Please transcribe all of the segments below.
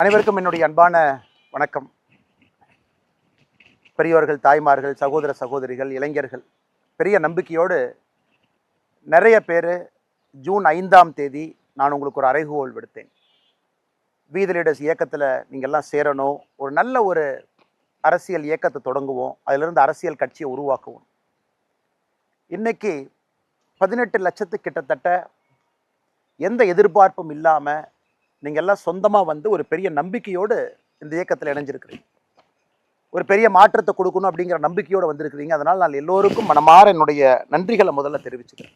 அனைவருக்கும் என்னுடைய அன்பான வணக்கம். பெரியோர்கள், தாய்மார்கள், சகோதர சகோதரிகள், இளைஞர்கள், பெரிய நம்பிக்கையோடு நிறைய பேர் ஜூன் 5ஆம் தேதி நான் உங்களுக்கு ஒரு அறைகூவல் விடுத்தேன். வி தி லீடர்ஸ் இயக்கத்தில் நீங்கள்லாம் சேரணும், ஒரு நல்ல ஒரு அரசியல் இயக்கத்தை தொடங்குவோம், அதிலிருந்து அரசியல் கட்சியை உருவாக்குவோம். இன்னைக்கு 18 லட்சத்துக்கு கிட்டத்தட்ட எந்த எதிர்பார்ப்பும் இல்லாமல் நீங்கள் எல்லாம் சொந்தமாக வந்து ஒரு பெரிய நம்பிக்கையோடு இந்த இயக்கத்தில் இணைஞ்சிருக்கிறீங்க. ஒரு பெரிய மாற்றத்தை கொடுக்கணும் அப்படிங்கிற நம்பிக்கையோடு வந்திருக்கிறீங்க. அதனால் நான் எல்லோருக்கும் மனமாற என்னுடைய நன்றிகளை முதல்ல தெரிவிச்சுக்கிறேன்.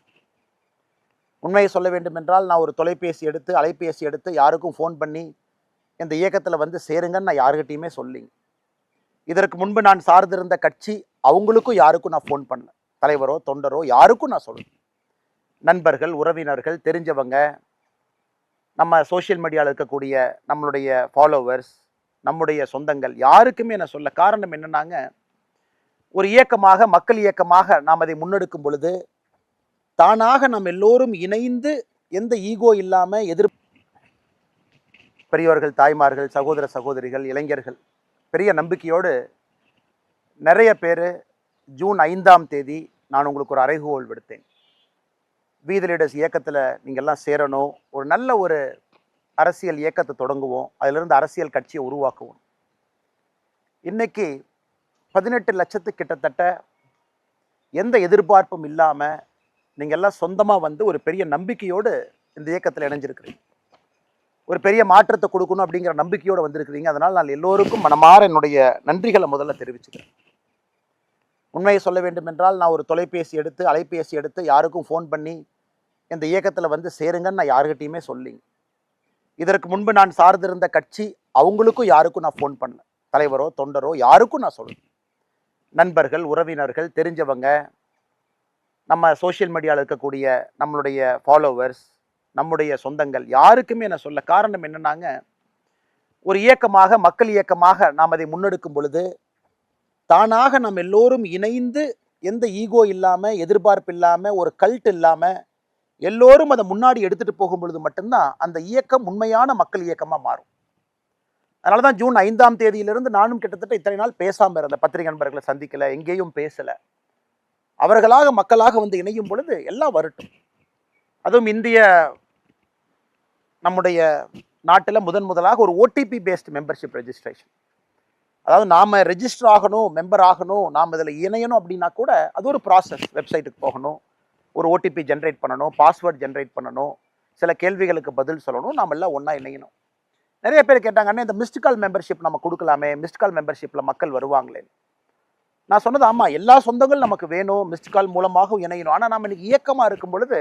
உண்மையை சொல்ல வேண்டும் என்றால், நான் ஒரு அலைபேசி எடுத்து யாருக்கும் ஃபோன் பண்ணி இந்த இயக்கத்தில் வந்து சேருங்கன்னு நான் யாருக்கிட்டையுமே சொல்லிங்க. இதற்கு முன்பு நான் சார்ந்திருந்த கட்சி அவங்களுக்கும் யாருக்கும் நான் ஃபோன் பண்ணல. தலைவரோ தொண்டரோ யாருக்கும் நான் சொல்லணும். நண்பர்கள், உறவினர்கள், தெரிஞ்சவங்க, நம்ம சோஷியல் மீடியாவில் இருக்கக்கூடிய நம்மளுடைய ஃபாலோவர்ஸ், நம்முடைய சொந்தங்கள் யாருக்குமே நான் சொல்ல. காரணம் என்னன்னாங்க, ஒரு இயக்கமாக, மக்கள் இயக்கமாக நாம் அதை முன்னெடுக்கும் பொழுது தானாக நாம் எல்லோரும் இணைந்து எந்த ஈகோ இல்லாமல் பெரியோர்கள், தாய்மார்கள், சகோதர சகோதரிகள், இளைஞர்கள், பெரிய நம்பிக்கையோடு நிறைய பேர் ஜூன் 5ஆம் தேதி நான் உங்களுக்கு ஒரு அறைகூவல் விடுத்தேன். வி தி லீடர்ஸ் இயக்கத்தில் நீங்கள்லாம் சேரணும், ஒரு நல்ல ஒரு அரசியல் இயக்கத்தை தொடங்குவோம், அதிலிருந்து அரசியல் கட்சியை உருவாக்குவோம். இன்னைக்கு 18 லட்சத்துக்கு கிட்டத்தட்ட எந்த எதிர்பார்ப்பும் இல்லாமல் நீங்கள்லாம் சொந்தமாக வந்து ஒரு பெரிய நம்பிக்கையோடு இந்த இயக்கத்தில் இணைஞ்சிருக்கிறீங்க. ஒரு பெரிய மாற்றத்தை கொடுக்கணும் அப்படிங்கிற நம்பிக்கையோடு வந்திருக்கிறீங்க. அதனால் நான் எல்லோருக்கும் மனமாற என்னுடைய நன்றிகளை முதல்ல தெரிவிச்சுக்கிறேன். உண்மையை சொல்ல வேண்டும் என்றால், நான் ஒரு அலைபேசி எடுத்து யாருக்கும் ஃபோன் பண்ணி இந்த இயக்கத்தில் வந்து சேருங்கன்னு நான் யாருக்கிட்டையுமே சொல்லிங்க. இதற்கு முன்பு நான் சார்ந்திருந்த கட்சி அவங்களுக்கும் யாருக்கும் நான் ஃபோன் பண்ணல. தலைவரோ தொண்டரோ யாருக்கும் நான் சொல்லணும். நண்பர்கள், உறவினர்கள், தெரிஞ்சவங்க, நம்ம சோஷியல் மீடியாவில் இருக்கக்கூடிய நம்மளுடைய ஃபாலோவர்ஸ், நம்முடைய சொந்தங்கள் யாருக்குமே நான் சொல்ல. காரணம் என்னன்னாங்க, ஒரு இயக்கமாக, மக்கள் இயக்கமாக நாம் அதை முன்னெடுக்கும் பொழுது தானாக நாம் எல்லோரும் இணைந்து எந்த ஈகோ இல்லாமல், எதிர்பார்ப்பு இல்லாமல், ஒரு கல்ட் இல்லாமல் எல்லோரும் அதை முன்னாடி எடுத்துகிட்டு போகும் பொழுது மட்டும்தான் அந்த இயக்கம் உண்மையான மக்கள் இயக்கமாக மாறும். அதனால தான் ஜூன் 5ஆம் தேதியிலிருந்து நானும் கிட்டத்தட்ட இத்தனை நாள் பேசாமல் இருந்த, பத்திரிகை நண்பர்களை சந்திக்கலை, எங்கேயும் பேசலை. அவர்களாக மக்களாக வந்து இணையும் பொழுது எல்லாம் வரட்டும். அதுவும் நம்முடைய நாட்டில் முதலாக ஒரு ஓடிபி பேஸ்ட் மெம்பர்ஷிப் ரெஜிஸ்ட்ரேஷன். அதாவது நாம் ரெஜிஸ்டர் ஆகணும், மெம்பர் ஆகணும், நாம் இதில் இணையணும் அப்படின்னா கூட அது ஒரு ப்ராசஸ். வெப்சைட்டுக்கு போகணும், ஒரு ஓடிபி ஜென்ரேட் பண்ணணும், பாஸ்வேர்ட் ஜென்ரேட் பண்ணணும், சில கேள்விகளுக்கு பதில் சொல்லணும், நாம் எல்லாம் ஒன்றா இணையணும். நிறைய பேர் கேட்டாங்கன்னா, இந்த மிஸ்டு கால் மெம்பர்ஷிப் நம்ம கொடுக்கலாமே, மிஸ்டு கால் மெம்பர்ஷிப்பில் மக்கள் வருவாங்களே. நான் சொன்னது ஆமாம், எல்லா சொந்தங்களும் நமக்கு வேணும், மிஸ்டு கால் மூலமாக இணையணும். ஆனால் நம்ம இன்னைக்கு இயக்கமாக இருக்கும் பொழுது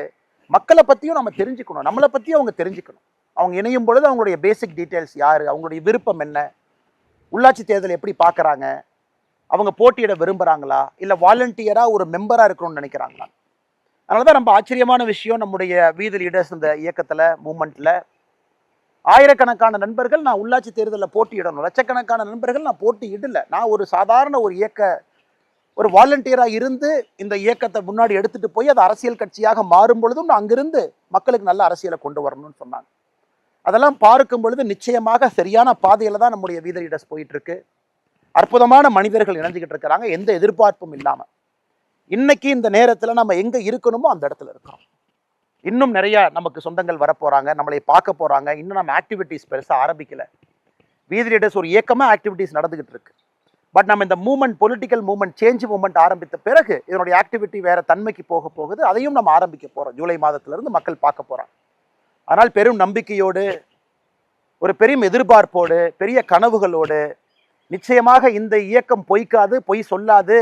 மக்களை பற்றியும் நம்ம தெரிஞ்சுக்கணும், நம்மளை பற்றியும் அவங்க தெரிஞ்சுக்கணும். அவங்க இணையும் பொழுது அவங்களுடைய பேசிக் டீட்டெயில்ஸ் யார், அவங்களுடைய விருப்பம் என்ன, உள்ளாட்சி தேர்தல் எப்படி பார்க்குறாங்க, அவங்க போட்டியிட விரும்புகிறாங்களா, இல்லை வாலண்டியராக ஒரு மெம்பராக இருக்கணும்னு நினைக்கிறாங்களா. அதனால தான் ரொம்ப ஆச்சரியமான விஷயம், நம்முடைய வி தி லீடர்ஸ் இந்த இயக்கத்தில், மூமெண்ட்டில் ஆயிரக்கணக்கான நண்பர்கள் நான் உள்ளாட்சி தேர்தலில் போட்டியிடணும், லட்சக்கணக்கான நண்பர்கள் நான் போட்டியிடலை. நான் ஒரு சாதாரண ஒரு வாலண்டியராக இருந்து இந்த இயக்கத்தை முன்னாடி எடுத்துகிட்டு போய் அது அரசியல் கட்சியாக மாறும் பொழுதும் நான் அங்கிருந்து மக்களுக்கு நல்ல அரசியலை கொண்டு வரணும்னு சொன்னாங்க. அதெல்லாம் பார்க்கும் பொழுது நிச்சயமாக சரியான பாதையில் தான் நம்முடைய வி தி லீடர்ஸ் போயிட்டு இருக்கு. அற்புதமான மனிதர்கள் இணைஞ்சிக்கிட்டு இருக்கிறாங்க, எந்த எதிர்பார்ப்பும் இல்லாமல். இன்னைக்கு இந்த நேரத்தில் நம்ம எங்கே இருக்கணுமோ அந்த இடத்துல இருக்கிறோம். இன்னும் நிறைய நமக்கு சொந்தங்கள் வரப்போகிறாங்க, நம்மளை பார்க்க போகிறாங்க. இன்னும் நம்ம ஆக்டிவிட்டீஸ் பெருசாக ஆரம்பிக்கலை. வி தி லீடர்ஸ் ஒரு இயக்கமாக ஆக்டிவிட்டீஸ் நடந்துகிட்டு இருக்கு. பட் நம்ம இந்த movement, political movement, change movement ஆரம்பித்த பிறகு இதனுடைய ஆக்டிவிட்டி வேறு தன்மைக்கு போக போகுது. அதையும் நம்ம ஆரம்பிக்க போகிறோம். ஜூலை மாதத்திலிருந்து மக்கள் பார்க்க போகிறாங்க. ஆனால் பெரும் நம்பிக்கையோடு, ஒரு பெரும் எதிர்பார்ப்போடு, பெரிய கனவுகளோடு, நிச்சயமாக இந்த இயக்கம் பொய்க்காது, பொய் சொல்லாது,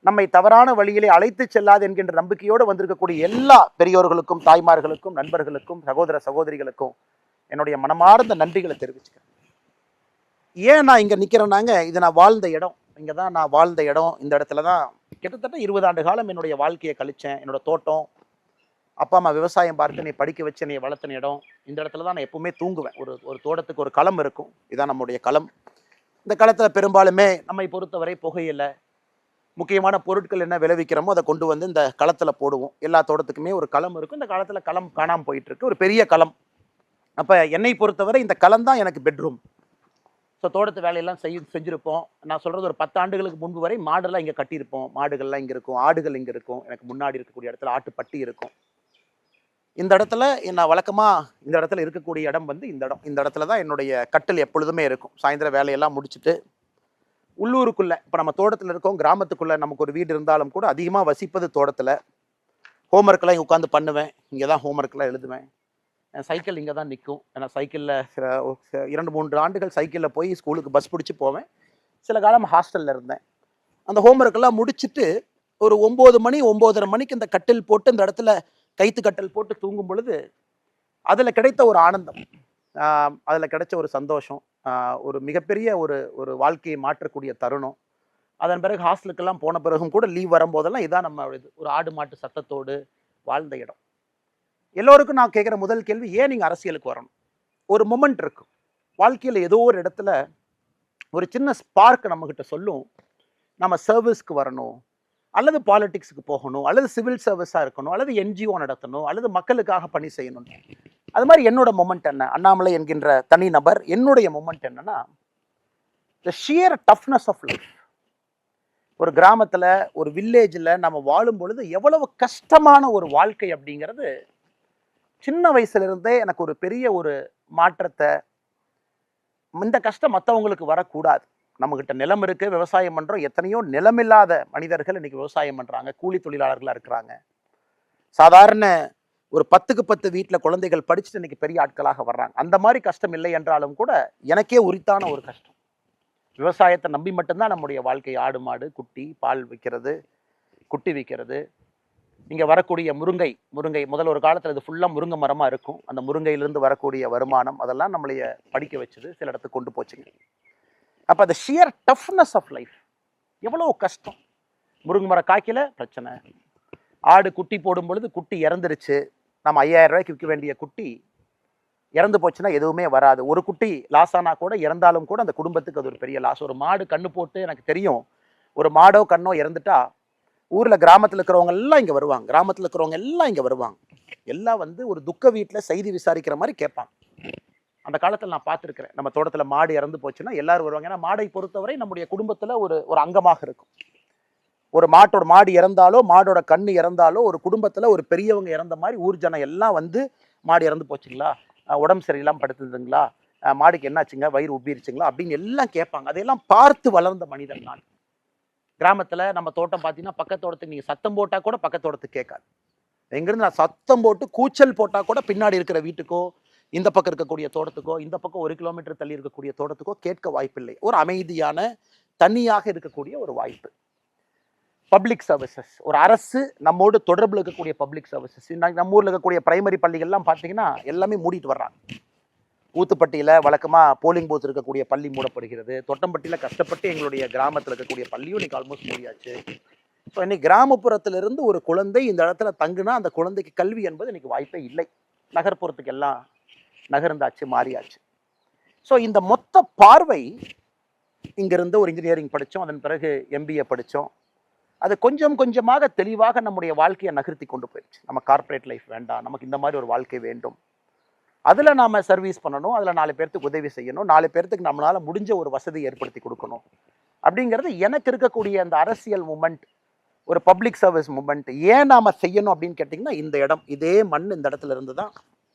நம்மை தவறான வழியிலே அழைத்து செல்லாது என்கின்ற நம்பிக்கையோடு வந்திருக்கக்கூடிய எல்லா பெரியோர்களுக்கும், தாய்மார்களுக்கும், நண்பர்களுக்கும், சகோதர சகோதரிகளுக்கும் என்னுடைய மனமார்ந்த நன்றிகளை தெரிவிச்சுக்கிறேன். ஏன் நான் இங்கே நிற்கிறேன்னாங்க, இது நான் வாழ்ந்த இடம், இங்கே தான் நான் வாழ்ந்த இடம். இந்த இடத்துல தான் கிட்டத்தட்ட 20 ஆண்டு காலம் என்னுடைய வாழ்க்கையை கழித்தேன். என்னோட தோட்டம், அப்பா அம்மா விவசாயம் பார்த்து என்னை படிக்க வச்சு என்னை வளர்த்தின இடம். இந்த இடத்துல தான் நான் எப்பவுமே தூங்குவேன். ஒரு தோட்டத்துக்கு ஒரு களம் இருக்கும், இதுதான் நம்முடைய களம். இந்த களத்தில் பெரும்பாலுமே நம்மை பொறுத்தவரை புகையில்லை, முக்கியமான பொருட்கள் என்ன விளைவிக்கிறோமோ அதை கொண்டு வந்து இந்த களத்தில் போடுவோம். எல்லா தோட்டத்துக்குமே ஒரு களம் இருக்கும். இந்த காலத்தில் களம் காணாமல் போயிட்டு இருக்கு, ஒரு பெரிய களம். அப்போ என்னை பொறுத்தவரை இந்த களம் தான் எனக்கு பெட்ரூம். ஸோ தோட்டத்து வேலையெல்லாம் செஞ்சுருப்போம். நான் சொல்கிறது ஒரு 10 ஆண்டுகளுக்கு முன்பு வரை மாடெல்லாம் இங்கே கட்டியிருப்போம். மாடுகள்லாம் இங்கே இருக்கும், ஆடுகள் இங்கே இருக்கும். எனக்கு முன்னாடி இருக்கக்கூடிய இடத்துல ஆட்டுப்பட்டி இருக்கும். இந்த இடத்துல நான் வழக்கமாக இந்த இடத்துல இருக்கக்கூடிய இடம் வந்து இந்த இடத்துல தான் என்னுடைய கட்டில் எப்பொழுதுமே இருக்கும். சாயந்தரம் வேலையெல்லாம் முடிச்சுட்டு உள்ளூருக்குள்ளே, இப்போ நம்ம தோட்டத்தில் இருக்கோம், கிராமத்துக்குள்ளே நமக்கு ஒரு வீடு இருந்தாலும் கூட அதிகமாக வசிப்பது தோட்டத்தில். ஹோம்ஒர்க்கெல்லாம் இங்கே உட்காந்து பண்ணுவேன், இங்கே தான் ஹோம்ஒர்க்கெல்லாம் எழுதுவேன். சைக்கிள் இங்கே தான் நிற்கும். ஏன்னா சைக்கிளில் 2-3 ஆண்டுகள் சைக்கிளில் போய் ஸ்கூலுக்கு பஸ் பிடிச்சி போவேன். சில காலம் ஹாஸ்டலில் இருந்தேன். அந்த ஹோம்ஒர்க்கெல்லாம் முடிச்சுட்டு ஒரு 9 மணி 9:30 மணிக்கு இந்த கட்டில் போட்டு இந்த இடத்துல கைத்து கட்டல் போட்டு தூங்கும் பொழுது அதில் கிடைத்த ஒரு ஆனந்தம், அதில் கிடைச்ச ஒரு சந்தோஷம், ஒரு மிகப்பெரிய ஒரு வாழ்க்கையை மாற்றக்கூடிய தருணம். அதன் பிறகு ஹாஸ்டலுக்கெல்லாம் போன பிறகும் கூட லீவ் வரும்போதெல்லாம் இதான் நம்ம ஒரு ஆடு மாட்டு சத்தத்தோடு வாழ்ந்த இடம். எல்லோருக்கும் நான் கேட்குற முதல் கேள்வி, ஏன் நீங்கள் அரசியலுக்கு வரணும்? ஒரு மொமெண்ட் இருக்கும் வாழ்க்கையில், ஏதோ ஒரு இடத்துல ஒரு சின்ன ஸ்பார்க் நம்மக்கிட்ட சொல்லும், நம்ம சர்வீஸ்க்கு வரணும், அல்லது பாலிடிக்ஸுக்கு போகணும், அல்லது சிவில் சர்வீஸாக இருக்கணும், அல்லது என்ஜிஓ நடத்தணும், அல்லது மக்களுக்காக பணி செய்யணும். அது மாதிரி என்னோட மொமெண்ட் என்ன, அண்ணாமலை என்கின்ற தனி நபர், என்னுடைய மொமெண்ட் என்னன்னா, the shear toughness of life. ஒரு கிராமத்தில், ஒரு வில்லேஜில் நம்ம வாழும் பொழுது எவ்வளவு கஷ்டமான ஒரு வாழ்க்கை அப்படிங்கிறது சின்ன வயசுலேருந்தே எனக்கு ஒரு பெரிய ஒரு மாற்றத்தை, இந்த கஷ்டம் மற்றவங்களுக்கு வரக்கூடாது. நம்மகிட்ட நிலம் இருக்குது, விவசாயம் பண்ணுறோம். எத்தனையோ நிலமில்லாத மனிதர்கள் இன்னைக்கு விவசாயம் பண்ணுறாங்க, கூலி தொழிலாளர்களாக இருக்கிறாங்க. சாதாரண ஒரு 10க்கு 10 வீட்டில் குழந்தைகள் படிச்சுட்டு இன்னைக்கு பெரிய ஆட்களாக வர்றாங்க. அந்த மாதிரி கஷ்டம் இல்லை என்றாலும் கூட எனக்கே உரித்தான ஒரு கஷ்டம். விவசாயத்தை நம்பி மட்டும்தான் நம்முடைய வாழ்க்கை. ஆடு மாடு குட்டி, பால் விற்கிறது, குட்டி விற்கிறது. இங்கே வரக்கூடிய முருங்கை முதல்ல ஒரு காலத்தில் இது ஃபுல்லாக முருங்கை மரமாக இருக்கும். அந்த முருங்கையிலிருந்து வரக்கூடிய வருமானம் அதெல்லாம் நம்மளைய படிக்க வச்சது, சில இடத்துக்கு கொண்டு போச்சுங்க. அப்போ அந்த ஷியர் டஃப்னஸ் ஆஃப் லைஃப், எவ்வளோ கஷ்டம். முருங்கை மரம் காய்க்கல பிரச்சனை, ஆடு குட்டி போடும் பொழுது குட்டி இறந்துருச்சு, நம்ம 5000 ரூபாய்க்கு விற்க வேண்டிய குட்டி இறந்து போச்சுன்னா எதுவுமே வராது. ஒரு குட்டி லாஸ் ஆனால் கூட, இறந்தாலும் கூட அந்த குடும்பத்துக்கு அது ஒரு பெரிய லாஸ். ஒரு மாடு கண்ணு போட்டு, எனக்கு தெரியும், ஒரு மாடோ கண்ணோ இறந்துட்டா ஊரில் கிராமத்தில் இருக்கிறவங்க எல்லாம் இங்கே வருவாங்க, எல்லாம் வந்து ஒரு துக்க வீட்டில் செய்தி விசாரிக்கிற மாதிரி கேட்பாங்க. அந்த காலத்தில் நான் பார்த்துருக்கிறேன். நம்ம தோட்டத்தில் மாடு இறந்து போச்சுன்னா எல்லாரும் வருவாங்க. ஏன்னா மாடை பொறுத்தவரை நம்முடைய குடும்பத்தில் ஒரு அங்கமாக இருக்கும். ஒரு மாடு இறந்தாலோ, மாடோட கண்ணு இறந்தாலோ, ஒரு குடும்பத்தில் ஒரு பெரியவங்க இறந்த மாதிரி ஊர் ஜனம் எல்லாம் வந்து, மாடு இறந்து போச்சுங்களா, உடம்பு சரியில்லாமல் படுத்துதுங்களா, மாடுக்கு என்னாச்சுங்க, வயிறு உப்பிருச்சுங்களா அப்படின்னு எல்லாம் கேட்பாங்க. அதையெல்லாம் பார்த்து வளர்ந்த மனிதன் நான். கிராமத்தில் நம்ம தோட்டம் பார்த்தீங்கன்னா, பக்கத்தோட்டத்துக்கு நீங்கள் சத்தம் போட்டால் கூட பக்கத்தோட்டத்துக்கு கேட்காது. எங்கேருந்து நான் சத்தம் போட்டு கூச்சல் போட்டால் கூட பின்னாடி இருக்கிற வீட்டுக்கோ, இந்த பக்கம் இருக்கக்கூடிய தோட்டத்துக்கோ, இந்த பக்கம் 1 கிலோமீட்டர் தள்ளி இருக்கக்கூடிய தோட்டத்துக்கோ கேட்க வாய்ப்பில்லை. ஒரு அமைதியான, தனியாக இருக்கக்கூடிய ஒரு வாய்ப்பு. பப்ளிக் சர்வீசஸ், ஒரு அரசு நம்மோடு தொடர்பில் இருக்கக்கூடிய பப்ளிக் சர்வீசஸ். நம்ம ஊரில் இருக்கக்கூடிய பிரைமரி பள்ளிகள்லாம் பார்த்தீங்கன்னா எல்லாமே மூடிட்டு வர்றாங்க. ஊத்துப்பட்டியில் வழக்கமாக போலிங் பூத் இருக்கக்கூடிய பள்ளி மூடப்படுகிறது. தொட்டம்பட்டியில் கஷ்டப்பட்டு எங்களுடைய கிராமத்தில் இருக்கக்கூடிய பள்ளியும் இன்னைக்கு ஆல்மோஸ்ட் மூடியாச்சு. ஸோ இன்னைக்கு கிராமப்புறத்திலிருந்து ஒரு குழந்தை இந்த இடத்துல தங்குனா அந்த குழந்தைக்கு கல்வி என்பது இன்னைக்கு வாய்ப்பே இல்லை. நகர்ப்புறத்துக்கு எல்லாம் நகர்ந்தாச்சு, மாறியாச்சு. ஸோ இந்த மொத்த பார்வை, இங்கிருந்து ஒரு இன்ஜினியரிங் படித்தோம், அதன் பிறகு MBA படித்தோம். அது கொஞ்சம் கொஞ்சமாக தெளிவாக நம்முடைய வாழ்க்கையை நகர்த்தி கொண்டு போயிடுச்சு. நம்ம கார்ப்பரேட் லைஃப் வேண்டாம், நமக்கு இந்த மாதிரி ஒரு வாழ்க்கை வேண்டும், அதில் நாம் சர்வீஸ் பண்ணணும், அதில் 4 பேர்த்துக்கு உதவி செய்யணும், 4 பேர்த்துக்கு நம்மளால் முடிஞ்ச ஒரு வசதி ஏற்படுத்தி கொடுக்கணும் அப்படிங்கிறது எனக்கு இருக்கக்கூடிய அந்த அரசியல் மூமெண்ட், ஒரு பப்ளிக் சர்வீஸ் மூமெண்ட். ஏன் நாம் செய்யணும் அப்படின்னு கேட்டிங்கன்னா, இந்த இடம், இதே மண், இந்த இடத்துல இருந்து தான்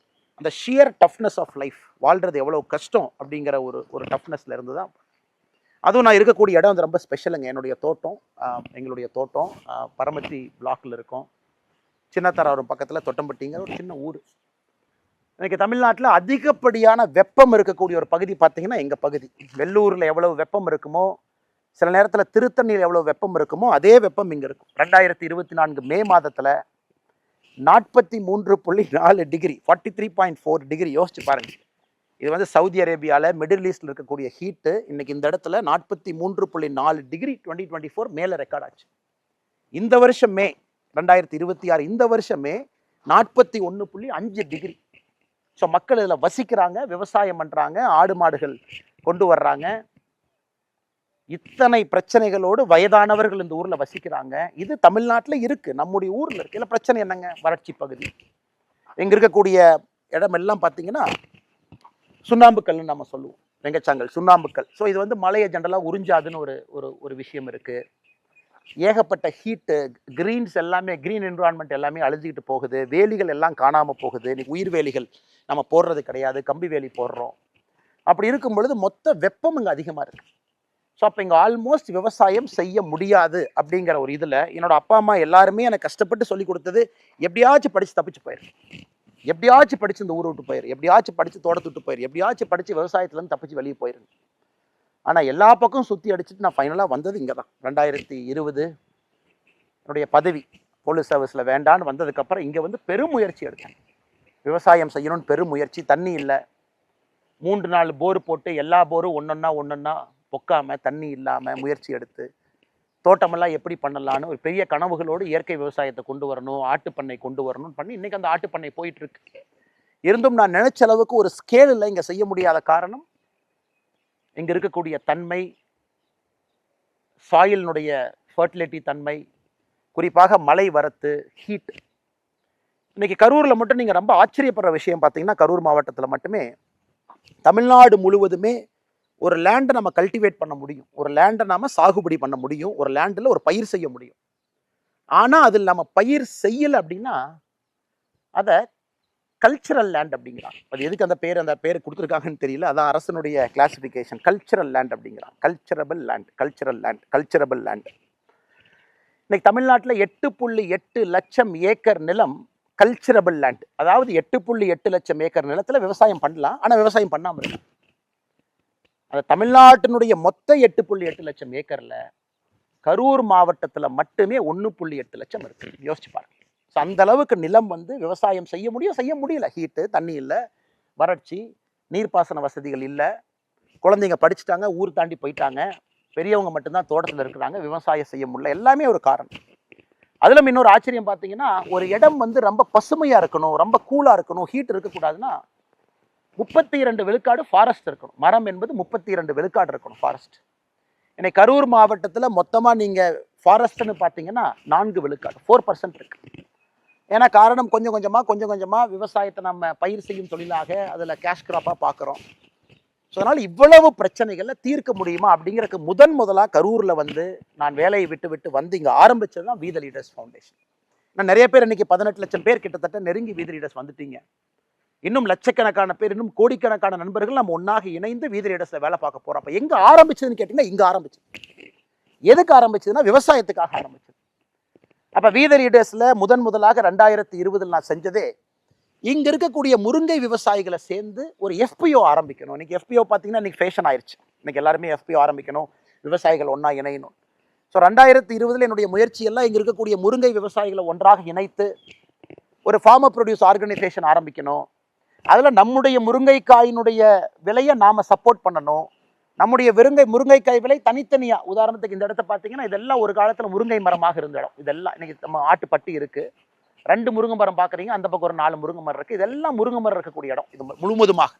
அந்த ஷியர் டஃப்னஸ் ஆஃப் லைஃப், வாழ்கிறது எவ்வளோ கஷ்டம் அப்படிங்கிற ஒரு டஃப்னஸ்ல இருந்து தான். அதுவும் நான் இருக்கக்கூடிய இடம் வந்து ரொம்ப ஸ்பெஷலுங்க. எங்களுடைய தோட்டம் பரமத்தி பிளாக்ல இருக்கும். சின்னத்தராவரம் பக்கத்தில் தொட்டம்பட்டிங்கிற ஒரு சின்ன ஊர். இன்னைக்கு தமிழ்நாட்டில் அதிகப்படியான வெப்பம் இருக்கக்கூடிய ஒரு பகுதி பார்த்தீங்கன்னா எங்கள் பகுதி. வெள்ளூரில் எவ்வளவு வெப்பம் இருக்குமோ, சில நேரத்தில் திருத்தணியில் எவ்வளோ வெப்பம் இருக்குமோ, அதே வெப்பம் இங்கே இருக்கும். 2024 மே மாதத்தில் 43.4 டிகிரி, 43.4 டிகிரி. யோசிச்சு பாருங்க. இது வந்து சவுதி அரேபியாவில், மிடில் ஈஸ்டில் இருக்கக்கூடிய ஹீட்டு இன்னைக்கு இந்த இடத்துல 43.4 டிகிரி 2024 மேலே ரெக்கார்ட் ஆச்சு. இந்த வருஷம் மே 2026, இந்த வருஷம் மே 41.5 டிகிரி. ஸோ மக்கள் இதில் வசிக்கிறாங்க, விவசாயம் பண்ணுறாங்க, ஆடு மாடுகள் கொண்டு வர்றாங்க. இத்தனை பிரச்சனைகளோடு வயதானவர்கள் இந்த ஊரில் வசிக்கிறாங்க. இது தமிழ்நாட்டில் இருக்குது, நம்முடைய ஊரில் இருக்குது. இல்லை பிரச்சனை என்னங்க, வறட்சி பகுதி. எங்கே இருக்கக்கூடிய இடமெல்லாம் பார்த்தீங்கன்னா சுண்ணாம்பு கல்லுன்னு நம்ம சொல்லுவோம். வெங்கச்சாங்கல், சுண்ணாம்புக்கல். ஸோ இது வந்து மலையை ஜென்ரலாக உறிஞ்சாதுன்னு ஒரு ஒரு ஒரு விஷயம் இருக்குது. ஏகப்பட்ட ஹீட்டு, கிரீன்ஸ் எல்லாமே, கிரீன் என்விரான்மெண்ட் எல்லாமே அழிஞ்சிக்கிட்டு போகுது. வேலிகள் எல்லாம் காணாமல் போகுது. இன்னைக்கு உயிர் வேலிகள் நம்ம போடுறது கிடையாது, கம்பி வேலி போடுறோம். அப்படி இருக்கும் பொழுது மொத்த வெப்பம் இங்கே அதிகமாக இருக்குது. ஸோ அப்போ இங்கே ஆல்மோஸ்ட் விவசாயம் செய்ய முடியாது அப்படிங்கிற ஒரு இதில் என்னோட அப்பா அம்மா எல்லாருமே எனக்கு கஷ்டப்பட்டு சொல்லி கொடுத்தது, எப்படியாச்சும் படித்து தப்பிச்சு போயிரு, எப்படியாச்சும் படித்து இந்த ஊரை விட்டு போயிரு, எப்படியாச்சும் படித்து தோட்டத்தை விட்டு போயிரு, எப்படியாச்சும் படித்து விவசாயத்துலேருந்து தப்பிச்சு வெளியே போயிரு. ஆனால் எல்லா பக்கம் சுற்றி அடிச்சுட்டு நான் ஃபைனலாக வந்தது இங்கே தான். 2020 என்னுடைய பதவி போலீஸ் சர்வீஸில் வேண்டான்னு வந்ததுக்கப்புறம் இங்கே வந்து பெரும் முயற்சி எடுத்தேன். விவசாயம் செய்யணும்னு பெரும் முயற்சி. தண்ணி இல்லை, 3-4 போர் போட்டு எல்லா போரும் ஒன்றொன்னா பொக்காம, தண்ணி இல்லாமல் முயற்சி எடுத்து தோட்டமெல்லாம் எப்படி பண்ணலான்னு ஒரு பெரிய கனவுகளோடு இயற்கை விவசாயத்தை கொண்டு வரணும், ஆட்டுப்பண்ணை கொண்டு வரணும்னு பண்ணி இன்றைக்கி அந்த ஆட்டுப்பண்ணை போயிட்டு இருக்கு. இருந்தும் நான் நினைச்ச அளவுக்கு ஒரு ஸ்கேலில் இங்கே செய்ய முடியாத காரணம் இங்கே இருக்கக்கூடிய தன்மை, சாயிலினுடைய ஃபர்டிலிட்டி தன்மை, குறிப்பாக மழை வரத்து, ஹீட். இன்னைக்கு கரூரில் மட்டும் நீங்கள் ரொம்ப ஆச்சரியப்படுற விஷயம் பார்த்தீங்கன்னா, கரூர் மாவட்டத்தில் மட்டுமே தமிழ்நாடு முழுவதுமே ஒரு லேண்டை நம்ம கல்டிவேட் பண்ண முடியும், ஒரு லேண்டை நாம சாகுபடி பண்ண முடியும், ஒரு லேண்டில் ஒரு பயிர் செய்ய முடியும். ஆனால் அதில் நம்ம பயிர் செய்யலை அப்படின்னா அதை கல்ச்சரல் லேண்ட் அப்படிங்கிறாங்க. அது எதுக்கு அந்த பேர் கொடுத்துருக்காங்கன்னு தெரியல. அதான் அரசனுடைய கிளாசிஃபிகேஷன், கல்ச்சரல் லேண்ட் அப்படிங்கிறாங்க. கல்ச்சரபிள் லேண்ட். இன்னைக்கு தமிழ்நாட்டில் 8.8 லட்சம் ஏக்கர் நிலம் கல்ச்சரபிள் லேண்ட். அதாவது 8.8 லட்சம் ஏக்கர் நிலத்தில் விவசாயம் பண்ணலாம், ஆனால் விவசாயம் பண்ணாமல் இருக்கு. அந்த தமிழ்நாட்டினுடைய மொத்த 8.8 லட்சம் ஏக்கரில் கரூர் மாவட்டத்தில் மட்டுமே 1.8 லட்சம் இருக்கு. யோசிச்சு பாருங்க. ஸோ அந்த அளவுக்கு நிலம் வந்து விவசாயம் செய்ய முடியல. ஹீட்டு, தண்ணி இல்லை, வறட்சி, நீர்ப்பாசன வசதிகள் இல்லை, குழந்தைங்க படிச்சுட்டாங்க, ஊர் தாண்டி போயிட்டாங்க, பெரியவங்க மட்டும்தான் தோட்டத்தில் இருக்கிறாங்க, விவசாயம் செய்ய முடியல. எல்லாமே ஒரு காரணம். அதில் இன்னொரு ஆச்சரியம் பார்த்தீங்கன்னா, ஒரு இடம் வந்து ரொம்ப பசுமையாக இருக்கணும், ரொம்ப கூலாக இருக்கணும், ஹீட் இருக்கக்கூடாதுன்னா 32 விழுக்காடு ஃபாரஸ்ட் இருக்கணும். மரம் என்பது 32 விழுக்காடு இருக்கணும் ஃபாரஸ்ட். இன்னைக்கு கரூர் மாவட்டத்தில் மொத்தமாக நீங்கள் ஃபாரஸ்ட்னு பார்த்தீங்கன்னா 4 விழுக்காடு, 4% இருக்கு. ஏன்னா காரணம் கொஞ்சம் கொஞ்சமாக விவசாயத்தை நம்ம பயிர் செய்யும் தொழிலாக அதில் கேஷ் கிராப்பாக பார்க்குறோம். ஸோ அதனால் இவ்வளவு பிரச்சனைகளை தீர்க்க முடியுமா அப்படிங்கிறதுக்கு முதலாக கரூரில் வந்து நான் வேலையை விட்டு வந்து இங்கே ஆரம்பித்தது தான் வி த லீடர்ஸ் ஃபவுண்டேஷன். நான் நிறைய பேர் இன்னைக்கு 18 லட்சம் பேர் கிட்டத்தட்ட நெருங்கி வி த லீடர்ஸ் வந்துட்டீங்க. இன்னும் லட்சக்கணக்கான பேர், இன்னும் கோடிக்கணக்கான நண்பர்கள் நம்ம ஒன்றாக இணைந்து வி த லீடர்ஸில் வேலை பார்க்க போகிறோம். அப்போ எங்கே ஆரம்பிச்சதுன்னு கேட்டிங்கன்னா, இங்கே ஆரம்பிச்சது. எதுக்கு ஆரம்பிச்சதுன்னா விவசாயத்துக்காக ஆரம்பிச்சது. அப்போ வி த லீடர்ஸில் முதலாக 2020 நான் செஞ்சதே இங்கே இருக்கக்கூடிய முருங்கை விவசாயிகளை சேர்ந்து ஒரு எஃபிஓ ஆரம்பிக்கணும். இன்னைக்கு எஃபிஓ பார்த்தீங்கன்னா இன்னைக்கு ஃபேஷன் ஆயிடுச்சு. இன்னைக்கு எல்லாருமே எஃபிஓ ஆரம்பிக்கணும், விவசாயிகள் ஒன்றா இணையணும். ஸோ 2020 என்னுடைய முயற்சியெல்லாம் இங்கே இருக்கக்கூடிய முருங்கை விவசாயிகளை ஒன்றாக இணைத்து ஒரு ஃபார்மர் ப்ரொடியூஸ் ஆர்கனைசேஷன் ஆரம்பிக்கணும். அதில் நம்முடைய முருங்கைக்காயினுடைய விலையை நாம் சப்போர்ட் பண்ணணும். நம்முடைய முருங்கைக்காய் விலை தனித்தனியாக, உதாரணத்துக்கு இந்த இடத்த பார்த்தீங்கன்னா இதெல்லாம் ஒரு காலத்தில் முருங்கை மரமாக இருந்த இடம். இதெல்லாம் இன்னைக்கு நம்ம ஆட்டுப்பட்டி இருக்குது, 2 முருங்கை மரம் பார்க்குறீங்க, அந்த பக்கம் ஒரு 4 முருங்கை மரம் இருக்குது. இதெல்லாம் முருங்கை மரம் இருக்கக்கூடிய இடம். இது முழுவதுமாக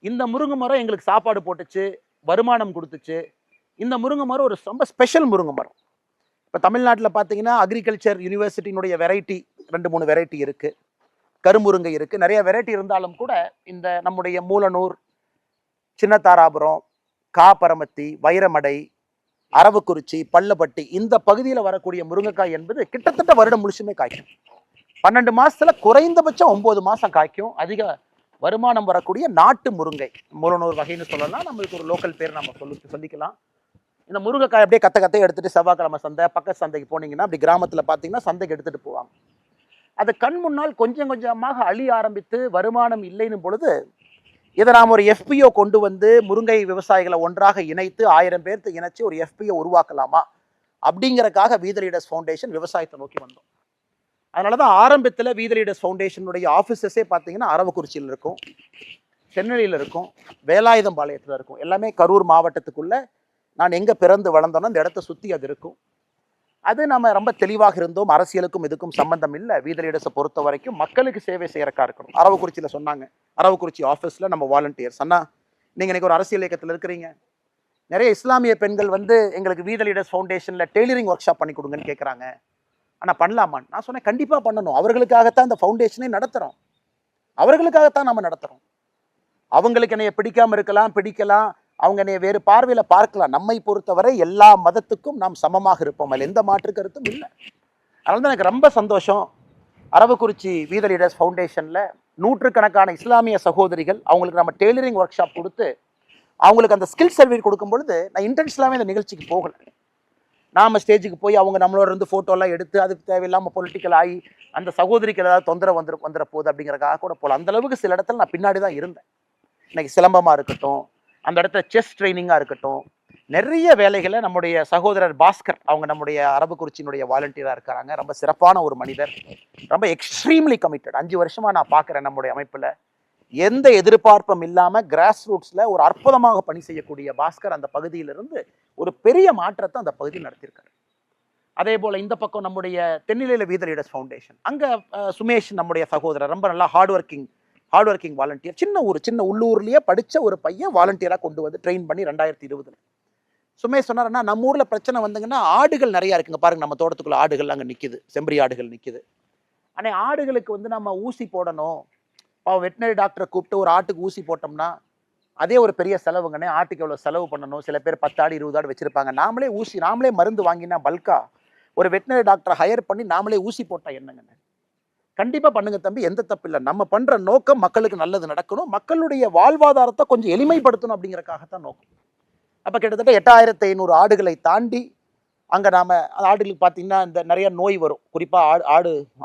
இந்த முருங்கை மரம் எங்களுக்கு சாப்பாடு போட்டுச்சு, வருமானம் கொடுத்துச்சு. இந்த முருங்கை மரம் ஒரு ரொம்ப ஸ்பெஷல் முருங்கை மரம். இப்போ தமிழ்நாட்டில் பார்த்தீங்கன்னா அக்ரிகல்ச்சர் யூனிவர்சிட்டியினுடைய வெரைட்டி 2-3 வெரைட்டி இருக்குது, கருமுருங்கை இருக்குது, நிறைய வெரைட்டி இருந்தாலும் கூட இந்த நம்முடைய மூலனூர், சின்னதாராபுரம், காப்பரமத்தி, வைரமடை, அரவக்குறிச்சி, பள்ளப்பட்டி இந்த பகுதியில் வரக்கூடிய முருங்கைக்காய் என்பது கிட்டத்தட்ட வருடம் முழுசுமே காய்க்கும். 12 மாசத்துல குறைந்தபட்சம் 9 மாசம் காய்க்கும். அதிக வருமானம் வரக்கூடிய நாட்டு முருங்கை, மூலனூர் வகைன்னு சொல்லலாம். நம்மளுக்கு ஒரு லோக்கல் பேர் நம்ம சொல்லிக்கலாம். இந்த முருங்கைக்காய் அப்படியே கத்தை எடுத்துட்டு செவ்வாய்க்கிழமை சந்தை, பக்கத்து சந்தைக்கு போனீங்கன்னா அப்படி கிராமத்தில் பார்த்தீங்கன்னா சந்தைக்கு எடுத்துட்டு போவாங்க. அது கண் முன்னால் கொஞ்சம் கொஞ்சமாக அழிய ஆரம்பித்து வருமானம் இல்லைன்னு பொழுது இதை நாம் ஒரு எஃபிஓ கொண்டு வந்து முருங்கை விவசாயிகளை ஒன்றாக இணைத்து 1000 பேர்த்து இணைச்சு ஒரு எஃபிஓ உருவாக்கலாமா அப்படிங்கிறக்காக வி த லீடர்ஸ் ஃபவுண்டேஷன் விவசாயத்தை நோக்கி வந்தோம். அதனால தான் ஆரம்பத்தில் வி த லீடர்ஸ் ஃபவுண்டேஷனுடைய ஆஃபீஸஸே பார்த்தீங்கன்னா அரவக்குறிச்சியில் இருக்கும், சென்னையில் இருக்கும், வேலாயுதம்பாளையத்தில் இருக்கும். எல்லாமே கரூர் மாவட்டத்துக்குள்ளே நான் எங்கே பிறந்து வளர்ந்தோன்னா அந்த இடத்த சுற்றி அது இருக்கும். அது நம்ம ரொம்ப தெளிவாக இருந்தோம். அரசியலுக்கும் இதுக்கும் சம்பந்தம் இல்லை. வி த லீடர்ஸை பொறுத்த வரைக்கும் மக்களுக்கு சேவை செய்யறக்கா இருக்கணும். அரவக்குறிச்சியில் சொன்னாங்க, அரவக்குறிச்சி ஆஃபீஸில் நம்ம வாலண்டியர்ஸ் அண்ணா, நீங்கள் இன்றைக்கி ஒரு அரசியல் இயக்கத்தில் இருக்கிறீங்க, நிறைய இஸ்லாமிய பெண்கள் வந்து எங்களுக்கு வி த லீடர்ஸ் ஃபவுண்டேஷனில் டெய்லரிங் ஒர்க் ஷாப் பண்ணி கொடுங்கன்னு கேட்குறாங்க. ஆனால் பண்ணலாமான்னு நான் சொன்னேன், கண்டிப்பாக பண்ணணும். அவர்களுக்காகத்தான் இந்த ஃபவுண்டேஷனை நடத்துகிறோம், அவர்களுக்காகத்தான் நம்ம நடத்துகிறோம். அவங்களுக்கு என்னைய பிடிக்காம இருக்கலாம், பிடிக்கலாம், அவங்க என்னைய வேறு பார்வையில பார்க்கலாம். நம்மை பொறுத்தவரை எல்லா மதத்துக்கும் நாம் சமமாக இருப்போம், அதில் எந்த மாற்று கருத்தும் இல்லை. அதனால தான் எனக்கு ரொம்ப சந்தோஷம். அரவக்குறிச்சி வி த லீடர்ஸ் ஃபவுண்டேஷனில் நூற்றுக்கணக்கான இஸ்லாமிய சகோதரிகள், அவங்களுக்கு நம்ம டெய்லரிங் ஒர்க் ஷாப் கொடுத்து அவங்களுக்கு அந்த ஸ்கில் சர்வே கொடுக்கும் பொழுது நான் இன்டென்ஷனலாகவே இந்த நிகழ்ச்சிக்கு போகலை. நாம் ஸ்டேஜுக்கு போய் அவங்க நம்மளோட இருந்து ஃபோட்டோலாம் எடுத்து அதுக்கு தேவையில்லாமல் பொலிட்டிக்கல் ஆகி அந்த சகோதரிக்கு ஏதாவது தொந்தரவு வந்துட போகுது அப்படிங்கிறக்காக கூட போகல. அந்தளவுக்கு சில இடத்துல நான் பின்னாடி தான் இருந்தேன். இன்னைக்கு சிலம்பமாக இருக்கட்டும், அந்த இடத்துல செஸ் ட்ரைனிங்காக இருக்கட்டும், நிறைய வேலைகளை நம்முடைய சகோதரர் பாஸ்கர், அவங்க நம்முடைய அரவக்குறிச்சியினுடைய வாலண்டியராக இருக்கிறாங்க. ரொம்ப சிறப்பான ஒரு மனிதர், ரொம்ப எக்ஸ்ட்ரீம்லி கமிட்டட். 5 வருஷமாக நான் பார்க்குறேன் நம்முடைய அமைப்பில் எந்த எதிர்பார்ப்பும் இல்லாமல் கிராஸ் ரூட்ஸில் ஒரு அற்புதமாக பணி செய்யக்கூடிய பாஸ்கர் அந்த பகுதியிலிருந்து ஒரு பெரிய மாற்றத்தை அந்த பகுதியில் நடத்தியிருக்காரு. அதே போல் இந்த பக்கம் நம்முடைய தென்னிலையில் வி த லீடர்ஸ் ஃபவுண்டேஷன், அங்கே சுமேஷ் நம்முடைய சகோதரர் ரொம்ப நல்லா ஹார்ட் ஒர்க்கிங் வாலண்டியர். சின்ன உள்ளூர்லேயே படித்த ஒரு பையன் வாலண்டியராக கொண்டு வந்து ட்ரெயின் பண்ணி 2020 சுமேஷ் சொன்னார்னா, நம்ம ஊரில் பிரச்சனை வந்தங்கன்னா ஆடுகள் நிறையா இருக்குங்க பாருங்க, நம்ம தோட்டத்துக்குள்ள ஆடுகள் அங்கே நிற்கிது, செம்பரி ஆடுகள் நிற்கிது. ஆனால் ஆடுகளுக்கு வந்து நம்ம ஊசி போடணும், வெட்டினரி டாக்டரை கூப்பிட்டு ஒரு ஆட்டுக்கு ஊசி போட்டோம்னா அதே ஒரு பெரிய செலவுங்கண்ணே. ஆட்டுக்கு எவ்வளோ செலவு பண்ணணும், சில பேர் 10 ஆடு 20 ஆடு வச்சிருப்பாங்க. நாமளே மருந்து வாங்கினா பல்கா ஒரு வெட்டினரி டாக்டரை ஹையர் பண்ணி நாமளே ஊசி போட்டா என்னங்கண்ணே? கண்டிப்பாக பண்ணுங்க தம்பி, எந்த தப்பு இல்லை. நம்ம பண்ணுற நோக்கம் மக்களுக்கு நல்லது நடக்கணும், மக்களுடைய வாழ்வாதாரத்தை கொஞ்சம் எளிமைப்படுத்தணும் அப்படிங்கிறக்காகத்தான் நோக்கம். அப்போ கிட்டத்தட்ட 8500 ஆடுகளை தாண்டி அங்கே நாம் ஆடுகளுக்கு பார்த்தீங்கன்னா இந்த நிறைய நோய் வரும். குறிப்பாக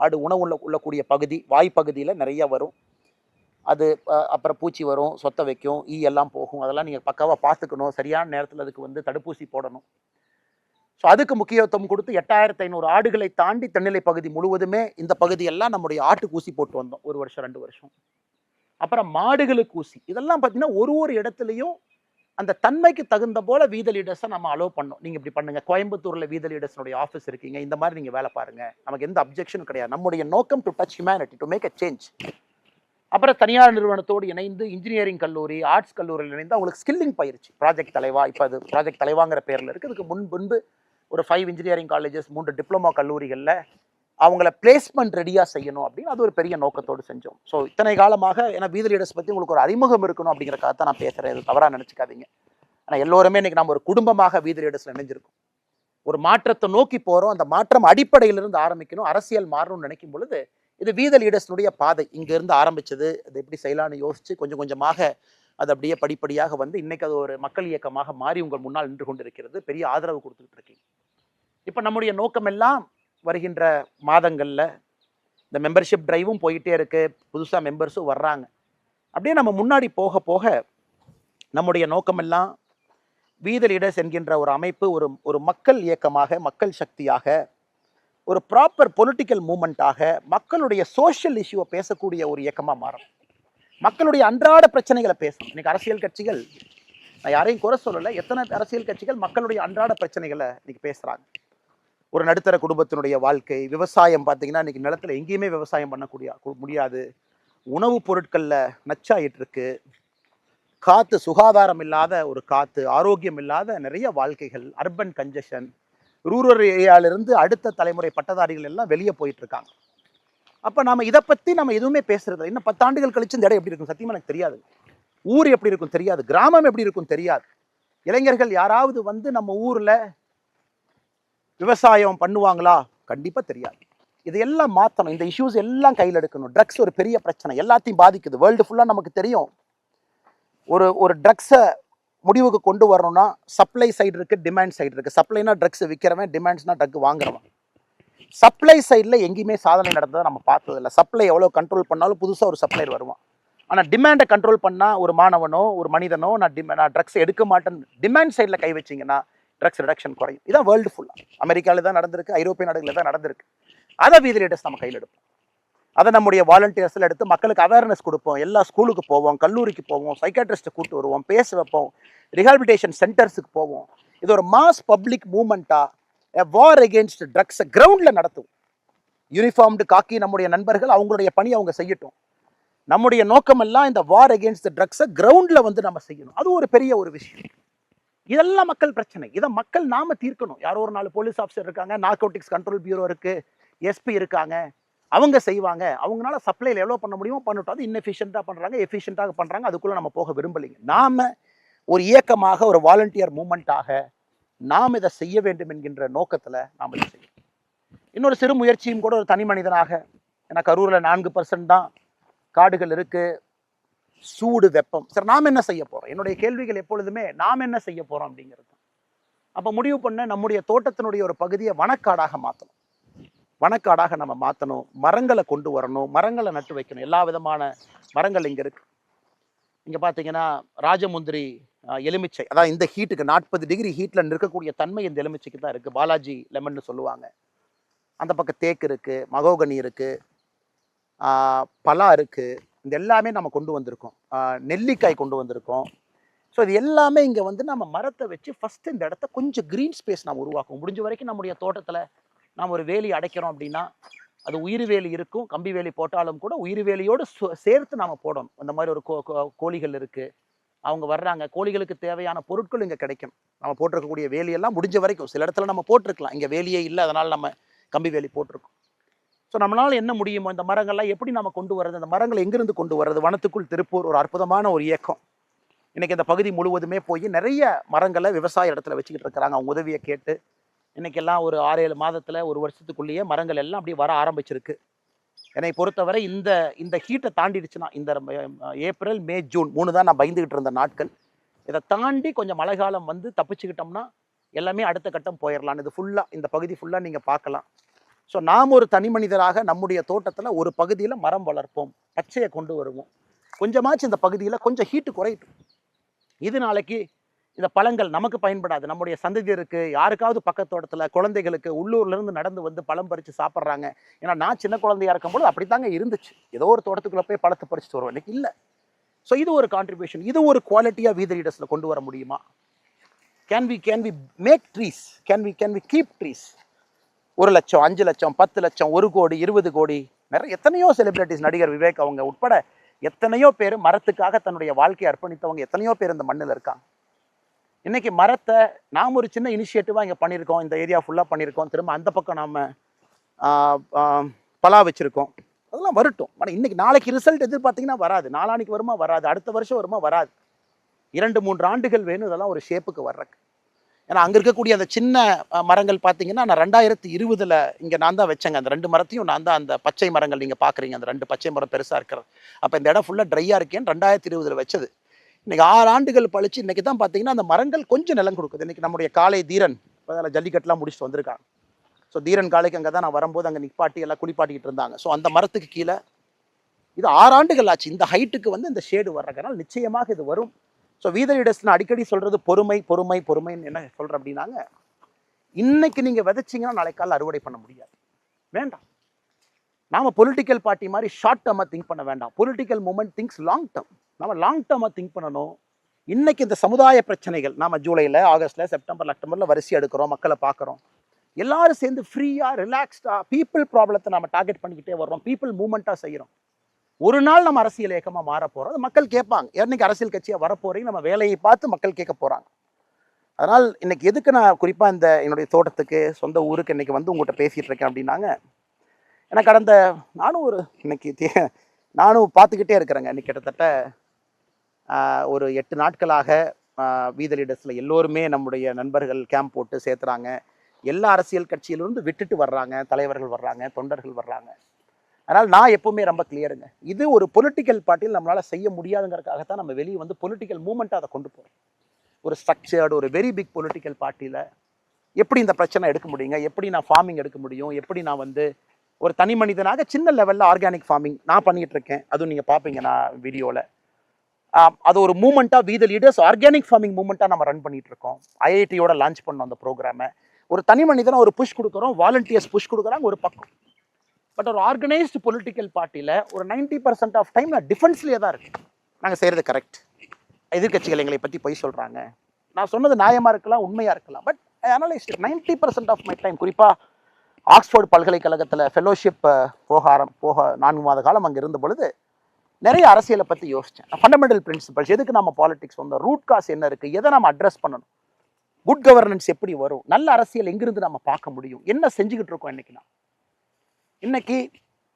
ஆடு உணவு உள்ளக்கூடிய பகுதி, வாய்ப்பகுதியில் நிறைய வரும். அது அப்புறம் பூச்சி வரும், சொத்த வைக்கும், ஈ எல்லாம் போகும். அதெல்லாம் நீங்கள் பக்காவாக பார்த்துக்கணும், சரியான நேரத்தில் அதுக்கு வந்து தடுப்பூசி போடணும். ஸோ அதுக்கு முக்கியத்துவம் கொடுத்து 8500 ஆடுகளை தாண்டி தென்னிலை பகுதி முழுவதுமே இந்த பகுதியெல்லாம் நம்முடைய ஆட்டுக்கு ஊசி போட்டு வந்தோம் 1 வருஷம் 2 வருஷம். அப்புறம் மாடுகளுக்கு ஊசி. இதெல்லாம் பார்த்தீங்கன்னா ஒரு இடத்துலையும் அந்த தன்மைக்கு தகுந்த போல வி த லீடர்ஸை நம்ம அலோவ் பண்ணோம். நீங்கள் இப்படி பண்ணுங்க, கோயம்புத்தூரில் வி த லீடர்ஸனுடைய ஆஃபீஸ் இருக்கீங்க, இந்த மாதிரி நீங்கள் வேலை பாருங்க, நமக்கு எந்த அப்ஜெக்ஷனும் கிடையாது. நம்முடைய நோக்கம் to touch humanity, to make a change. அப்புறம் தனியார் நிறுவனத்தோடு இணைந்து இன்ஜினியரிங் கல்லூரி, ஆர்ட்ஸ் கல்லூரியில் இணைந்து அவங்களுக்கு ஸ்கில்லிங் பயிற்சி, ப்ராஜெக்ட் தலைவா, இப்போ அது ப்ராஜெக்ட் தலைவாங்கிற பேரில் இருக்குது. இதுக்கு முன்பு ஒரு 5 இன்ஜினியரிங் காலேஜஸ், 3 டிப்ளமோ கல்லூரிகளில் அவங்கள பிளேஸ்மெண்ட் ரெடியாக செய்யணும் அப்படின்னு அது ஒரு பெரிய நோக்கத்தோடு செஞ்சோம். ஸோ இத்தனை காலமாக, ஏன்னா வி த லீடர்ஸ் பற்றி உங்களுக்கு ஒரு அறிமுகம் இருக்கணும் அப்படிங்கிறக்காக தான் நான் பேசுகிறேன், இது தவறாக நினச்சிக்காதீங்க. ஆனால் எல்லோருமே இன்றைக்கி நம்ம ஒரு குடும்பமாக வி த லீடர்ஸில் இணைஞ்சிருக்கோம். ஒரு மாற்றத்தை நோக்கி போகிறோம், அந்த மாற்றம் அடிப்படையிலிருந்து ஆரம்பிக்கணும், அரசியல் மாறணும்னு நினைக்கும் பொழுது இது வி த லீடர்ஸ்னுடைய பாதை. இங்கேருந்து ஆரம்பிச்சது, அது எப்படி செய்யலான்னு யோசித்து கொஞ்சம் கொஞ்சமாக அது அப்படியே படிப்படியாக வந்து இன்னைக்கு அது ஒரு மக்கள் இயக்கமாக மாறி உங்கள் முன்னால் நின்று கொண்டிருக்கிறது. பெரிய ஆதரவு கொடுத்துக்கிட்டு இருக்கீங்க. இப்போ நம்முடைய நோக்கம் எல்லாம் வருகின்ற மாதங்களில் இந்த மெம்பர்ஷிப் டிரைவும் போயிட்டே இருக்கு, புதுசாக மெம்பர்ஸும் வர்றாங்க. அப்படியே நம்ம முன்னாடி போக போக நம்முடைய நோக்கமெல்லாம் வி த லீடர்ஸ் என்கின்ற ஒரு அமைப்பு ஒரு மக்கள் இயக்கமாக, மக்கள் சக்தியாக, ஒரு ப்ராப்பர் பொலிட்டிக்கல் மூமெண்ட்டாக, மக்களுடைய சோஷியல் இஷ்யூவை பேசக்கூடிய ஒரு இயக்கமாக மாறும். மக்களுடைய அன்றாட பிரச்சனைகளை பேசணும். இன்னைக்கு அரசியல் கட்சிகள், நான் யாரையும் குறை சொல்லலை, எத்தனை அரசியல் கட்சிகள் மக்களுடைய அன்றாட பிரச்சனைகளை இன்னைக்கு பேசுகிறாங்க. ஒரு நடுத்தர குடும்பத்தினுடைய வாழ்க்கை, விவசாயம் பார்த்தீங்கன்னா இன்னைக்கு நிலத்தில் எங்கேயுமே விவசாயம் பண்ணக்கூடிய முடியாது, உணவுப் பொருட்களில் நச்சாயிட்டு இருக்கு, காற்று சுகாதாரம் இல்லாத ஒரு காற்று, ஆரோக்கியம் இல்லாத நிறைய வாழ்க்கைகள், அர்பன் கன்ஜெஷன், ரூரல் ஏரியாவிலிருந்து அடுத்த தலைமுறை பட்டதாரிகள் எல்லாம் வெளியே போயிட்டு இருக்காங்க. அப்போ நாம் இதை பற்றி நம்ம எதுவுமே பேசுறது. இன்னும் 10 ஆண்டுகள் கழிச்சு இந்த இடம் எப்படி இருக்கும் சத்தியமாக எனக்கு தெரியாது. ஊர் எப்படி இருக்கும் தெரியாது, கிராமம் எப்படி இருக்கும் தெரியாது. இளைஞர்கள் யாராவது வந்து நம்ம ஊரில் விவசாயம் பண்ணுவாங்களா? கண்டிப்பாக தெரியாது. இதையெல்லாம் மாற்றணும், இந்த இஷ்யூஸ் எல்லாம் கையில் எடுக்கணும். ட்ரக்ஸ் ஒரு பெரிய பிரச்சனை, எல்லாத்தையும் பாதிக்குது. வேர்ல்டு ஃபுல்லாக நமக்கு தெரியும். ஒரு ட்ரக்ஸை முடிவுக்கு கொண்டு வரணும்னா சப்ளை சைடு இருக்குது, டிமாண்ட் சைடு இருக்குது. சப்ளைனா ட்ரக்ஸ் விற்கிறவன், டிமாண்ட்ஸ்னா ட்ரக் வாங்குறவன். சப்ளை சைடில் எங்கேயுமே சாதனை நடந்ததை நம்ம பார்த்ததில்லை. சப்ளை எவ்வளோ கண்ட்ரோல் பண்ணாலும் புதுசாக ஒரு சப்ளையர் வருவான். ஆனால் டிமாண்டை கண்ட்ரோல் பண்ணால் ஒரு மாணவனோ ஒரு மனிதனோ நான் ட்ரக்ஸ் எடுக்க மாட்டேன்னு டிமாண்ட் சைடில் கை வச்சிங்கன்னா ட்ரக்ஸ் ரிடக்ஷன் குறையும். இதான் வேர்ல்டு ஃபுல்லாக, அமெரிக்காவில் தான் நடந்திருக்கு, ஐரோப்பிய நாடுகளில் தான் நடந்திருக்கு. அதை வி த லீடர்ஸ் நம்ம கையில் எடுப்போம். அதை நம்முடைய வாலண்டியர்ஸில் எடுத்து மக்களுக்கு அவேர்னஸ் கொடுப்போம். எல்லா ஸ்கூலுக்கு போவோம், கல்லூரிக்கு போவோம், சைக்காட்ரிஸ்ட்டை கூப்பிட்டு வருவோம், பேச வைப்போம், ரிஹாபிலிட்டேஷன் சென்டர்ஸுக்கு போவோம். இது ஒரு மாஸ் பப்ளிக் மூவ்மெண்ட்டாக வார் அகெயின்ஸ்ட் ட்ரக்ஸை கிரவுண்டில் நடத்துவோம். யூனிஃபார்ம்டு காக்கி நம்முடைய நண்பர்கள் அவங்களுடைய பணி அவங்க செய்யட்டும். நம்முடைய நோக்கமெல்லாம் இந்த வார் அகெயின்ஸ்ட் ட்ரக்ஸை கிரவுண்டில் வந்து நம்ம செய்யணும். அது ஒரு பெரிய ஒரு விஷயம். இதெல்லாம் மக்கள் பிரச்சனை, இதை மக்கள் நாம தீர்க்கணும். யாரோ ஒரு 4 போலீஸ் ஆஃபீஸர் இருக்காங்க, நார்கோட்டிக்ஸ் கண்ட்ரோல் பியூரோ இருக்குது, எஸ்பி இருக்காங்க, அவங்க செய்வாங்க, அவங்களால சப்ளைல எவ்வளோ பண்ண முடியுமோ பண்ணட்டும். அது இன்னெஃபிஷியண்ட்டாக பண்ணுறாங்க, எஃபிஷியண்ட்டாக பண்ணுறாங்க. அதுக்குள்ளே நம்ம போக விரும்பலைங்க. நாம் ஒரு இயக்கமாக, ஒரு வாலண்டியர் மூமெண்ட்டாக நாம் இதை செய்ய வேண்டும் என்கின்ற நோக்கத்தில் நாம் இதை செய்யணும். இன்னொரு சிறு முயற்சியும் கூட ஒரு தனி மனிதனாக, ஏன்னா கரூரில் 4% தான் காடுகள் இருக்கு, சூடு வெப்பம். சரி, நாம் என்ன செய்ய போகிறோம்? என்னுடைய கேள்விகள் எப்பொழுதுமே நாம் என்ன செய்ய போகிறோம் அப்படிங்கிறது. அப்போ முடிவு பண்ண நம்முடைய தோட்டத்தினுடைய ஒரு பகுதியை வனக்காடாக மாற்றணும். வனக்காடாக நம்ம மாற்றணும், மரங்களை கொண்டு வரணும், மரங்களை நட்டு வைக்கணும். எல்லா விதமான மரங்கள் இங்கே இருக்கு. இங்கே பார்த்தீங்கன்னா ராஜமுந்திரி எலுமிச்சை, அதாவது இந்த ஹீட்டுக்கு 40 டிகிரி ஹீட்டில் நிற்கக்கூடிய தன்மை இந்த எலுமிச்சைக்கு தான் இருக்குது. பாலாஜி லெமன்னு சொல்லுவாங்க. அந்த பக்கம் தேக்கு இருக்குது, மகோகனி இருக்குது, பலா இருக்குது. இந்த எல்லாமே நம்ம கொண்டு வந்திருக்கோம். நெல்லிக்காய் கொண்டு வந்திருக்கோம். ஸோ இது எல்லாமே இங்கே வந்து நம்ம மரத்தை வச்சு ஃபஸ்ட்டு இந்த இடத்த கொஞ்சம் க்ரீன் ஸ்பேஸ் நாம் உருவாக்கும். முடிஞ்ச வரைக்கும் நம்முடைய தோட்டத்தில் நாம் ஒரு வேலி அடைக்கிறோம் அப்படின்னா அது உயிர் வேலி இருக்கும். கம்பி வேலி போட்டாலும் கூட உயிர் வேலியோடு சேர்த்து நாம் போடணும். அந்த மாதிரி ஒரு கோழிகள் இருக்குது, அவங்க வர்றாங்க, கோழிகளுக்கு தேவையான பொருட்கள் இங்கே கிடைக்கும். நம்ம போட்டிருக்கக்கூடிய வேலியெல்லாம் முடிஞ்ச வரைக்கும் சில இடத்துல நம்ம போட்டிருக்கலாம், இங்கே வேலியே இல்லை, அதனால் நம்ம கம்பி வேலி போட்டிருக்கோம். ஸோ நம்மளால் என்ன முடியுமோ இந்த மரங்கள்லாம் எப்படி நம்ம கொண்டு வர்றது, அந்த மரங்களை எங்கிருந்து கொண்டு வர்றது. வனத்துக்குள் திருப்பூர் ஒரு அற்புதமான ஒரு இயக்கம். இன்றைக்கி இந்த பகுதி முழுவதுமே போய் நிறைய மரங்களை விவசாய இடத்துல வச்சுக்கிட்டு இருக்கிறாங்க. அவங்க உதவியை கேட்டு இன்றைக்கெல்லாம் ஒரு 6-7 மாதத்தில், ஒரு வருஷத்துக்குள்ளேயே மரங்கள் எல்லாம் அப்படி வர ஆரம்பிச்சிருக்கு. என்னை பொறுத்தவரை இந்த ஹீட்டை தாண்டிடுச்சுன்னா, இந்த ஏப்ரல், மே, ஜூன் 3 தான் நான் பயந்துக்கிட்டு இருந்த நாட்கள். இதை தாண்டி கொஞ்சம் மழை காலம் வந்து தப்பிச்சுக்கிட்டோம்னா எல்லாமே அடுத்த கட்டம் போயிடலாம். இது ஃபுல்லாக, இந்த பகுதி ஃபுல்லாக நீங்கள் பார்க்கலாம். ஸோ நாம் ஒரு தனி மனிதராக நம்முடைய தோட்டத்தில் ஒரு பகுதியில் மரம் வளர்ப்போம், பச்சையை கொண்டு வருவோம். கொஞ்சமாச்சு இந்த பகுதியில் கொஞ்சம் ஹீட்டு குறையட்டும். இது நாளைக்கு இந்த பழங்கள் நமக்கு பயன்படாது, நம்முடைய சந்ததியருக்கு, யாருக்காவது பக்கத்தோட்டத்தில் குழந்தைகளுக்கு உள்ளூர்லேருந்து நடந்து வந்து பழம் பறித்து சாப்பிட்றாங்க. ஏன்னா நான் சின்ன குழந்தையாக இருக்கும்போது அப்படித்தாங்க இருந்துச்சு. ஏதோ ஒரு தோட்டத்துக்குள்ளே போய் பழத்தை பறிச்சுட்டு வருவோம், இன்னைக்கு இல்லை. ஸோ இது ஒரு கான்ட்ரிபியூஷன். இது ஒரு குவாலிட்டியாக வீத லீடர்ஸில் கொண்டு வர முடியுமா? Can we make trees, can we keep trees? 1 லட்சம், 5 லட்சம், 10 லட்சம், 1 கோடி, 20 கோடி, நிறைய எத்தனையோ செலிபிரிட்டிஸ், நடிகர் விவேக் அவங்க உட்பட எத்தனையோ பேர் மரத்துக்காக தன்னுடைய வாழ்க்கையை அர்ப்பணித்தவங்க எத்தனையோ பேர் இந்த மண்ணில் இருக்காங்க. இன்னைக்கு மரத்தை நாம் ஒரு சின்ன இனிஷியேட்டிவாக இங்கே பண்ணியிருக்கோம், இந்த ஏரியா ஃபுல்லாக பண்ணியிருக்கோம். திரும்ப அந்த பக்கம் நாம் பலா வச்சுருக்கோம். அதெல்லாம் வரட்டும். ஆனால் இன்னைக்கு நாளைக்கு ரிசல்ட் எதிர்பார்த்தீங்கன்னா வராது, நாளானிக்கு வருமா வராது, அடுத்த வருஷம் வருமா வராது. 2-3 ஆண்டுகள் வேணும் இதெல்லாம் ஒரு ஷேப்புக்கு வர்றக்கு. ஏன்னா அங்கே இருக்கக்கூடிய அந்த சின்ன மரங்கள் பார்த்தீங்கன்னா நான் 2020 இங்கே நான் தான் வச்சேங்க. அந்த 2 மரத்தையும் நான் தான், அந்த பச்சை மரங்கள் நீங்கள் பார்க்குறீங்க, அந்த 2 பச்சை மரம் பெருசாக இருக்கிறது. அப்போ இந்த இடம் ஃபுல்லாக ட்ரையாக இருக்கேன்னு 2020 வச்சது. இன்றைக்கி 6 ஆண்டுகள் பழிச்சு இன்றைக்கி தான் பார்த்தீங்கன்னா அந்த மரங்கள் கொஞ்சம் நிலம் கொடுக்குது. இன்றைக்கி நம்முடைய காளை தீரன் இப்போ அதில் ஜல்லிக்கட்டுலாம் முடிச்சுட்டு வந்திருக்காங்க. ஸோ தீரன் காளைக்கு அங்கே தான் நான் வரும்போது அங்கே நிப்பாட்டி எல்லாம் குளிப்பாட்டிக்கிட்டு இருந்தாங்க. ஸோ அந்த மரத்துக்கு கீழே இது 6 ஆண்டுகள் ஆச்சு. இந்த ஹைட்டுக்கு வந்து இந்த ஷேடு வர்றதுனால நிச்சயமாக இது வரும். ஸோ வீத லீடர்ஸ் நான் அடிக்கடி சொல்கிறது பொறுமை பொறுமை பொறுமைன்னு என்ன சொல்கிறேன் அப்படின்னாங்க, இன்னைக்கு நீங்கள் விதைச்சிங்கன்னா நாளைக்கு காலையில் அறுவடை பண்ண முடியாது. வேண்டாம். நாம் பொலிட்டிக்கல் பார்ட்டி மாதிரி ஷார்ட் டேர்மாக திங்க் பண்ண வேண்டாம். Political moment things long term. நம்ம லாங் டேர்மாக திங்க் பண்ணணும். இன்னைக்கு இந்த சமுதாய பிரச்சனைகள் நாம் ஜூலையில், ஆகஸ்ட்டில், செப்டம்பரில், அக்டோபரில் வரிசை எடுக்கிறோம், மக்களை பார்க்குறோம். எல்லாரும் சேர்ந்து ஃப்ரீயாக ரிலாக்ஸ்டாக பீப்புள் ப்ராப்ளத்தை நம்ம டார்கெட் பண்ணிக்கிட்டே வர்றோம், பீப்புள் மூமெண்ட்டாக செய்கிறோம். ஒரு நாள் நம்ம அரசியல் இயக்கமாக மாற போகிறோம். அது மக்கள் கேட்பாங்க, என்னைக்கு அரசியல் கட்சியாக வரப்போறீங்க, நம்ம வேலையை பார்த்து மக்கள் கேட்க போகிறாங்க. அதனால் இன்னைக்கு எதுக்கு நான் குறிப்பாக இந்த என்னுடைய தோட்டத்துக்கு, சொந்த ஊருக்கு இன்னைக்கு வந்து உங்கள்கிட்ட பேசிகிட்டு இருக்கேன் அப்படின்னாங்க, எனக்கு கடந்த நானும் பார்த்துக்கிட்டே இருக்கிறேங்க. இன்னைக்கு கிட்டத்தட்ட ஒரு 8 நாட்களாக வீத லீடர்ஸில் எல்லோருமே நம்முடைய நண்பர்கள் கேம்ப் போட்டு சேர்த்துறாங்க. எல்லா அரசியல் கட்சியிலிருந்து விட்டுட்டு வர்றாங்க, தலைவர்கள் வர்றாங்க, தொண்டர்கள் வர்றாங்க. அதனால் நான் எப்பவுமே ரொம்ப கிளியருங்க, இது ஒரு பொலிட்டிக்கல் பார்ட்டியில் நம்மளால் செய்ய முடியாதுங்கிறதுக்காகத்தான் நம்ம வெளியே வந்து பொலிட்டிக்கல் மூமெண்ட்டாக அதை கொண்டு போகிறோம். ஒரு ஸ்ட்ரக்சர்டு, ஒரு வெரி பிக் பொலிட்டிக்கல் பார்ட்டியில் எப்படி இந்த பிரச்சனை எடுக்க முடியுங்க, எப்படி நான் ஃபார்மிங் எடுக்க முடியும், எப்படி நான் வந்து ஒரு தனி மனிதனாக சின்ன லெவலில் ஆர்கானிக் ஃபார்மிங் நான் பண்ணிகிட்டு இருக்கேன். அதுவும் நீங்கள் பார்ப்பீங்க நான் வீடியோவில். அது ஒரு மூமெண்ட்டாக வீத லீடர்ஸ் ஆர்கானிக் ஃபார்மிங் மூமெண்ட்டாக நம்ம ரன் பண்ணிகிட்டு இருக்கோம். ஐஐடியோட லான்ச் பண்ணோம் அந்த ப்ரோக்ராமை. ஒரு தனி மனிதனாக ஒரு புஷ் கொடுக்குறோம், வாலண்டியர்ஸ் புஷ் கொடுக்குறாங்க ஒரு பக்கம். பட் ஒரு ஆர்கனைஸ்டு பொலிட்டிக்கல் பார்ட்டியில் ஒரு 90% ஆஃப் டைம் நான் டிஃபென்ஸ்லேயே தான் இருக்கேன். நாங்கள் செய்கிறது கரெக்ட், எதிர்கட்சிகள் எங்களை பற்றி பொய் சொல்கிறாங்க, நான் சொன்னது நியாயமாக இருக்கலாம், உண்மையாக இருக்கலாம். But I analysed 90% of my time. குறிப்பாக ஆக்ஸ்ஃபோர்டு பல்கலைக்கழகத்தில் ஃபெலோஷிப் போக 4 மாத காலம் அங்கே இருந்த பொழுது நிறைய அரசியலை பற்றி யோசித்தேன். ஃபண்டமெண்டல் பிரின்சிபல்ஸ், எதுக்கு நம்ம பாலிடிக்ஸ் வந்தோம், ரூட் காஸ் என்ன இருக்குது, எதை நம்ம அட்ரஸ் பண்ணணும், குட் கவர்னன்ஸ் எப்படி வரும், நல்ல அரசியல் எங்கிருந்து நம்ம பார்க்க முடியும், என்ன செஞ்சுக்கிட்டு இருக்கோம் இன்னைக்கு. இன்னைக்கு